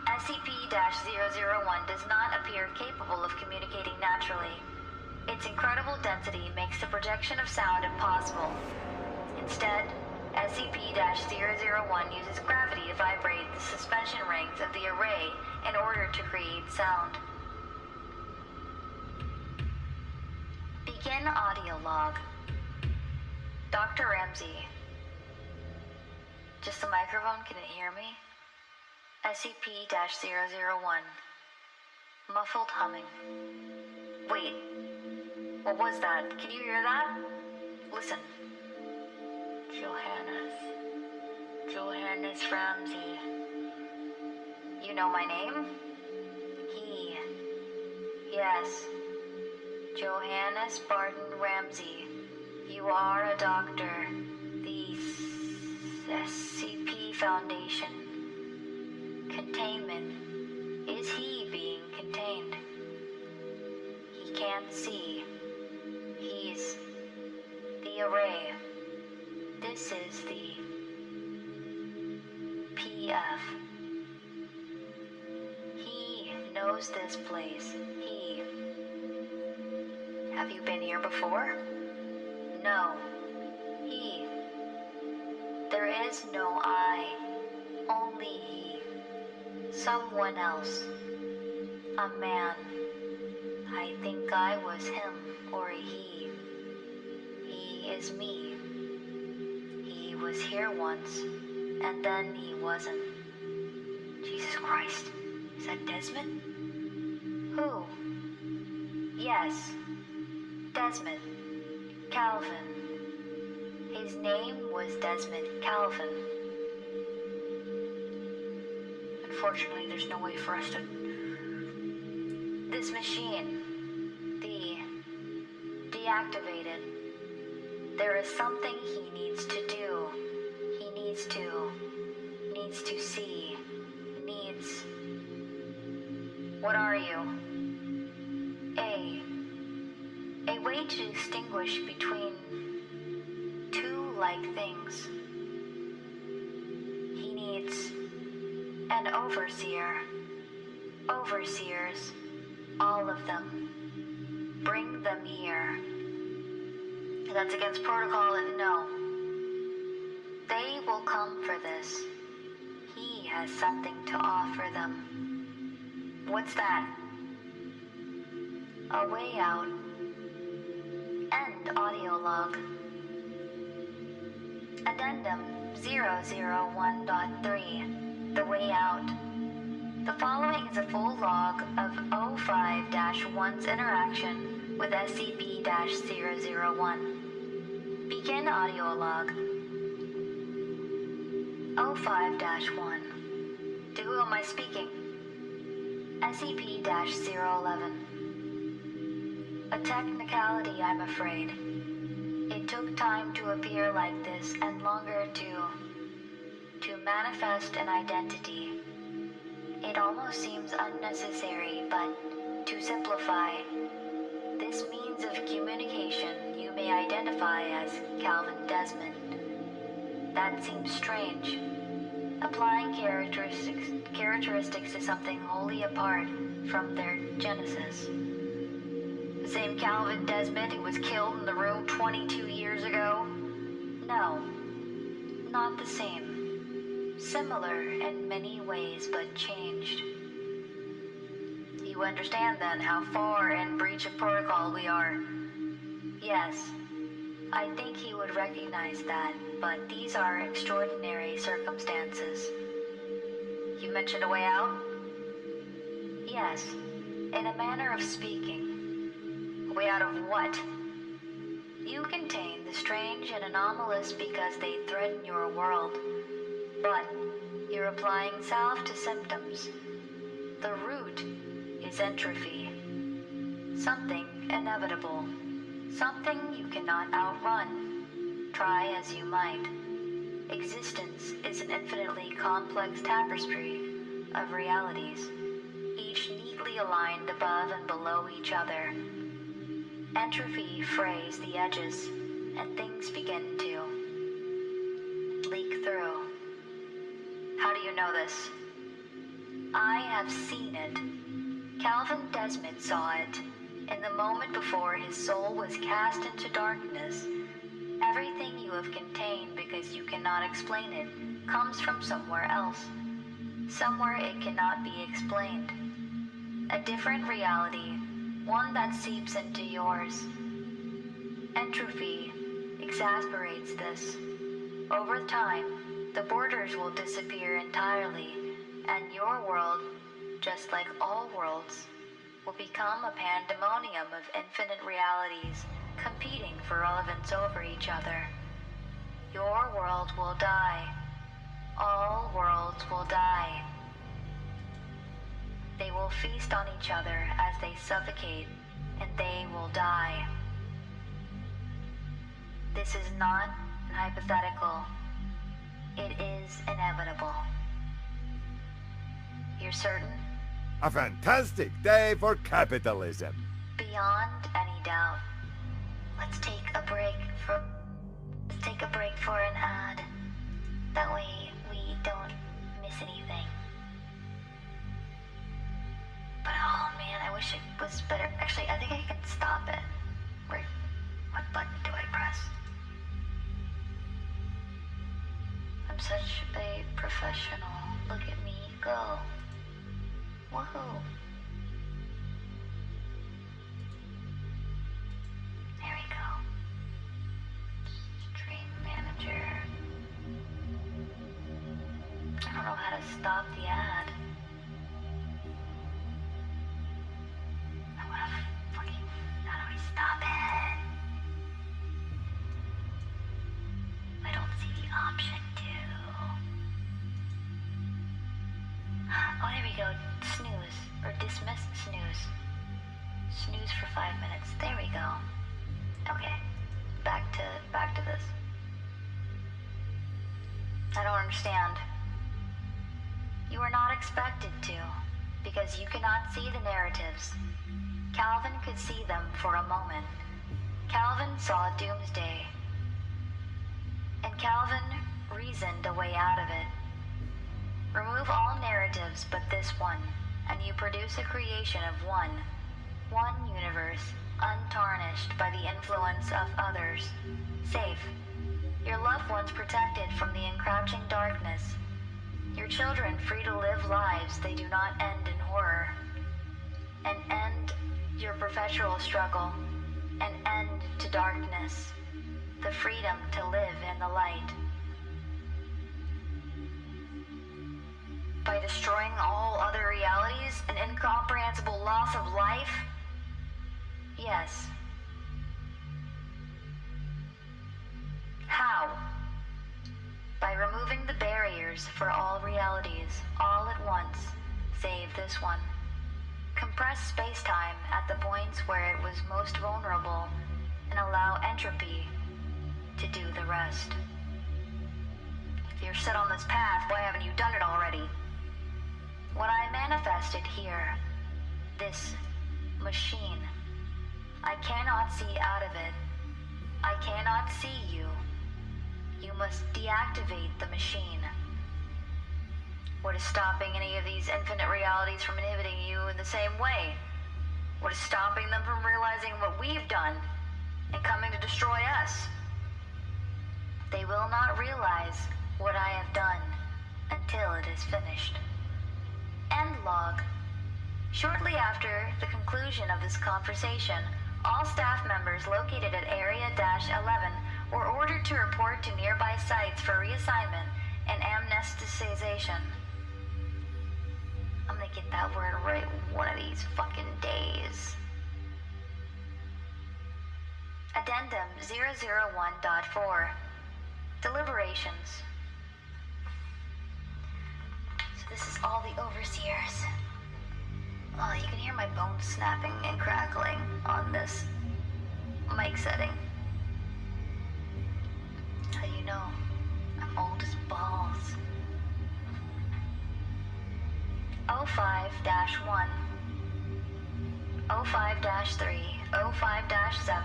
SCP-001 does not appear capable of communicating naturally. Its incredible density makes the projection of sound impossible. Instead, SCP-001 uses gravity to vibrate the suspension rings of the array in order to create sound. Begin audio log. Dr. Ramsey. Just the microphone, can it hear me? SCP-001. Muffled humming. Wait. What was that? Can you hear that? Listen. Johannes Ramsey. You know my name? He. Yes. Johannes Barton Ramsey. You are a doctor. The SCP Foundation. Containment. Is he being contained? He can't see. He's the array. This is the PF. He knows this place. He. Have you been here before? No. He. There is no I. Only he. Someone else. A man. I think I was him or he. He is me. He was here once, and then he wasn't. Jesus Christ. Is that Desmond? Who? Yes. Desmond. Calvin. His name was Desmond Calvin. Unfortunately, there's no way for us to... This machine, the deactivated, there is something he needs to do. He needs to see, What are you? A way to distinguish between two like things. He needs an overseer. Overseers. All of them. Bring them here. That's against protocol, and no. They will come for this. He has something to offer them. What's that? A way out. End audio log. Addendum 001.3. The way out. The following is a full log of O5-1's interaction with SCP-001. Begin audio log. O5-1. To who am I speaking? SCP-011. A technicality, I'm afraid. It took time to appear like this and longer to manifest an identity. It almost seems unnecessary, but to simplify, this means of communication you may identify as Calvin Desmond. That seems strange. applying characteristics to something wholly apart from their genesis. The same Calvin Desmond who was killed in the room 22 years ago? No, not the same. Similar in many ways, but changed. You understand then how far in breach of protocol we are? Yes, I think he would recognize that, but these are extraordinary circumstances. You mentioned a way out? Yes, in a manner of speaking. A way out of what? You contain the strange and anomalous because they threaten your world. But you're applying salve to symptoms. The root is entropy. Something inevitable. Something you cannot outrun, try as you might. Existence is an infinitely complex tapestry of realities, each neatly aligned above and below each other. Entropy frays the edges, and things begin to leak through. How do you know this? I have seen it. Calvin Desmond saw it. In the moment before his soul was cast into darkness, everything you have contained because you cannot explain it comes from somewhere else. Somewhere it cannot be explained. A different reality, one that seeps into yours. Entropy exasperates this. Over time, the borders will disappear entirely, and your world, just like all worlds, will become a pandemonium of infinite realities competing for relevance over each other. Your world will die. All worlds will die. They will feast on each other as they suffocate, and they will die. This is not an hypothetical. It is inevitable. You're certain? A fantastic day for capitalism. Beyond any doubt. Let's take a break for an ad. That way we don't miss anything. But oh man, I wish it was better. Actually, I think I can stop it. Where? What button do I press? I'm such a professional. Look at me go. Woohoo. There we go. Stream manager. I don't know how to stop the ad. I wanna fucking... How do I stop it? I don't see the option to... Oh, there we go. Snooze. Or dismiss snooze. Snooze for 5 minutes. There we go. Okay. Back to this. I don't understand. You are not expected to, because you cannot see the narratives. Calvin could see them for a moment. Calvin saw doomsday. And Calvin reasoned a way out of it. Remove all narratives but this one, and you produce a creation of one universe, untarnished by the influence of others. Safe. Your loved ones protected from the encroaching darkness. Your children free to live lives they do not end in horror. An end your perpetual struggle. An end to darkness. The freedom to live in the light. By destroying all other realities, an incomprehensible loss of life? Yes. How? By removing the barriers for all realities, all at once, save this one. Compress space-time at the points where it was most vulnerable, and allow entropy to do the rest. If you're set on this path, why haven't you done it already? What I manifested here, this machine, I cannot see out of it. I cannot see you. You must deactivate the machine. What is stopping any of these infinite realities from inhibiting you in the same way? What is stopping them from realizing what we've done and coming to destroy us? They will not realize what I have done until it is finished. End log. Shortly after the conclusion of this conversation, all staff members located at Area-11 were ordered to report to nearby sites for reassignment and amnesticization. I'm gonna get that word right one of these fucking days. Addendum 001.4. Deliberations. So this is all the overseers. Oh, you can hear my bones snapping and crackling on this mic setting. How you know I'm old as balls. 05-1, 05-3, 05-7,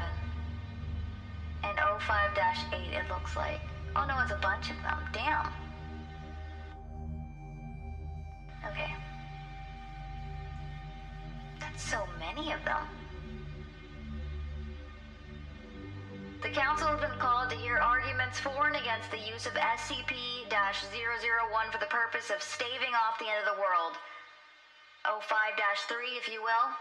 and 05-8 it looks like. Oh no, it's a bunch of them. Damn. Okay. That's so many of them. The council has been called to hear arguments for and against the use of SCP-001 for the purpose of staving off the end of the world. 05-3, if you will.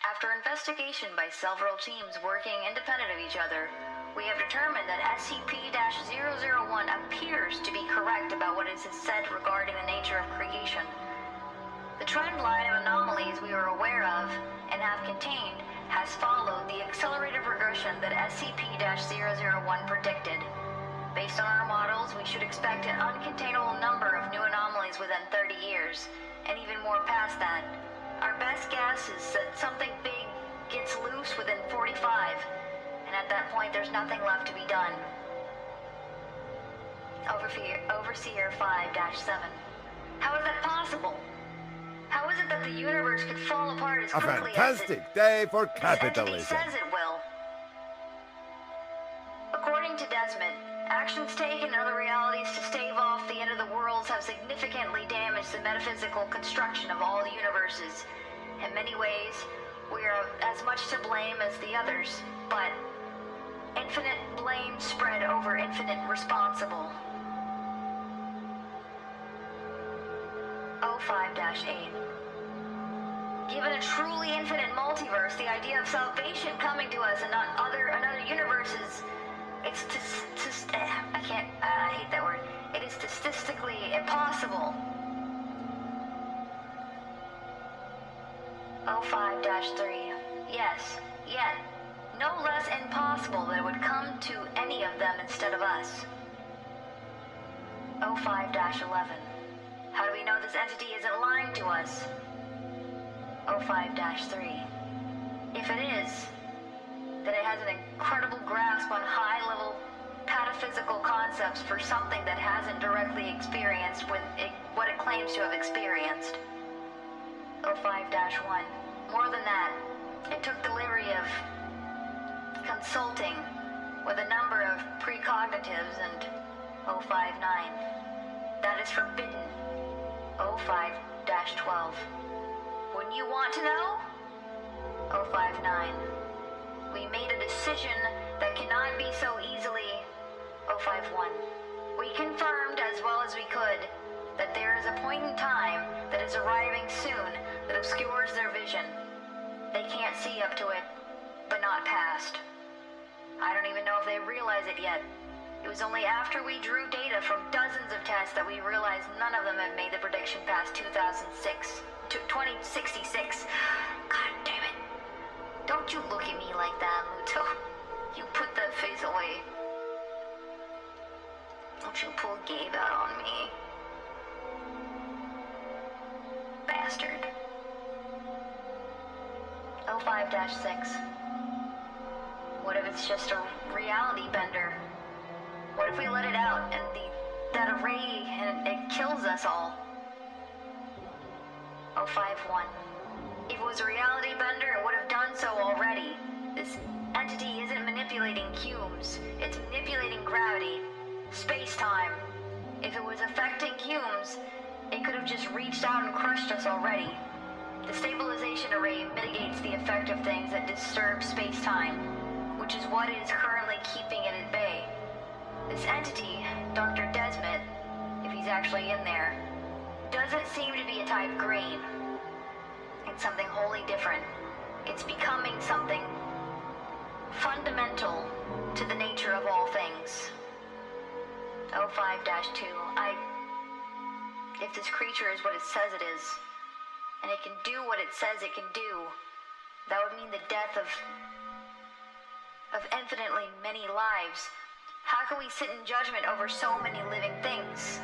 After investigation by several teams working independent of each other, we have determined that SCP-001 appears to be correct about what it has said regarding the nature of creation. The trend line of anomalies we are aware of and have contained has followed the accelerated regression that SCP-001 predicted. Based on our models, we should expect an uncontainable number of new anomalies within 30 years, and even more past that. Our best guess is that something big gets loose within 45, and at that point there's nothing left to be done. Overseer 5-7. How is that possible? How is it that the universe could fall apart as A quickly fantastic day for as this entity capitalism. says it will? According to Desmond, actions taken in other realities to stave off the end of the worlds have significantly damaged the metaphysical construction of all the universes. In many ways, we are as much to blame as the others, but infinite blame spread over infinite responsible. 05-8. Given a truly infinite multiverse, the idea of salvation coming to us and not another universes, it's I hate that word. It is statistically impossible. 05-3. Yes, yet no less impossible that it would come to any of them instead of us. 05-11. How do we know this entity isn't lying to us? 05-3. If it is, then it has an incredible grasp on high-level pataphysical concepts for something that hasn't directly experienced what it claims to have experienced. 05-1. More than that, it took delivery of consulting with a number of precognitives and 05-9. That is forbidden. 05-12. Wouldn't you want to know? 05-9. We made a decision that cannot be so easily. 05-1. We confirmed as well as we could that there is a point in time that is arriving soon that obscures their vision. They can't see up to it, but not past. I don't even know if they realize it yet. It was only after we drew data from dozens of tests that we realized none of them had made the prediction past 2066. God damn it. Don't you look at me like that, Muto. You put that face away. Don't you pull Gabe out on me. Bastard. 05-6. What if it's just a reality bender? What if we let it out and that array and it kills us all? 05-1. If it was a reality bender, it would have done so already. This entity isn't manipulating cumes. It's manipulating gravity, space-time, If it was affecting Humes, it could have just reached out and crushed us already. The stabilization array mitigates the effect of things that disturb space-time, which is what is currently keeping it at bay. This entity, Dr. Desmond, if he's actually in there, doesn't seem to be a type green. It's something wholly different. It's becoming something fundamental to the nature of all things. 05-2, if this creature is what it says it is, and it can do what it says it can do, that would mean the death of infinitely many lives. How can we sit in judgment over so many living things?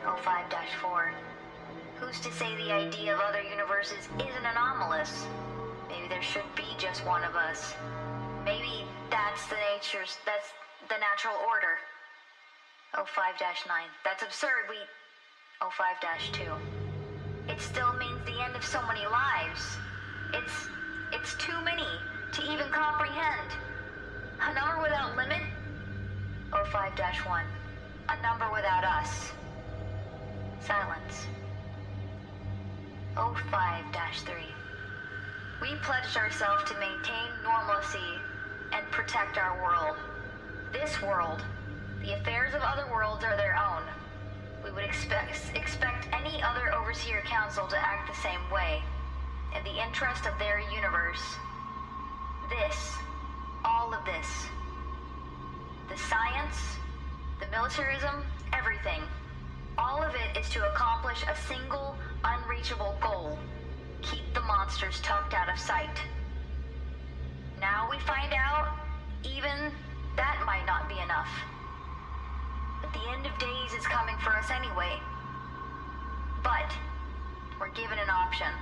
05-4, who's to say the idea of other universes isn't anomalous? Maybe there should be just one of us. Maybe that's the natural order. 05-9, that's absurd. 05-2. It still means the end of so many lives. It's too many to even comprehend. A number without limit? 05-1, a number without us. Silence. 05-3. We pledged ourselves to maintain normalcy and protect our world. This world. The affairs of other worlds are their own. We would expect any other Overseer Council to act the same way, in the interest of their universe. This, all of this, the science, the militarism, everything, all of it is to accomplish a single, unreachable goal. Keep the monsters tucked out of sight. Now we find out, even that might not be enough. But the end of days is coming for us anyway. But we're given an option.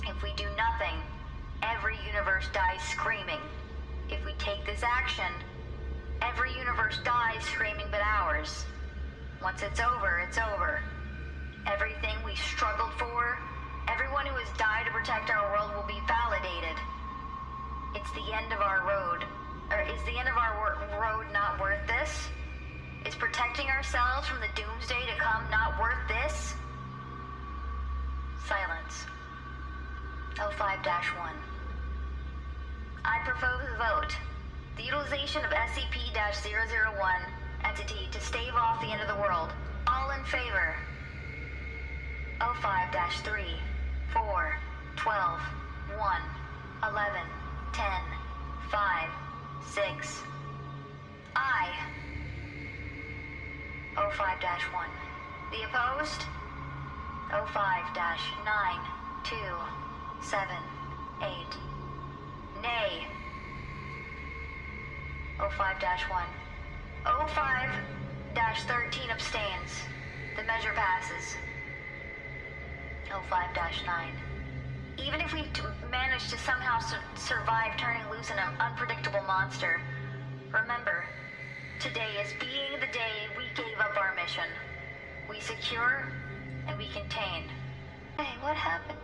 If we do nothing, every universe dies screaming. If we take this action, every universe dies screaming but ours. Once it's over, it's over. Everything we struggled for, everyone who has died to protect our world will be validated. It's the end of our road. Or is the end of our road not worth this? Is protecting ourselves from the doomsday to come not worth this? Silence. 05-1. I propose a vote. The utilization of SCP-001 entity to stave off the end of the world. All in favor. 05-3, 4, 12, 1, 11, 10, 5, 6. Aye. 05-1. The opposed? 05-9, 2, 7, 8. Nay. 05-1. 05-13 abstains. The measure passes. 05-9. Even if we manage to somehow survive turning loose an unpredictable monster, remember, today is being the day we gave up our mission. We secure and we contain. Hey, what happened?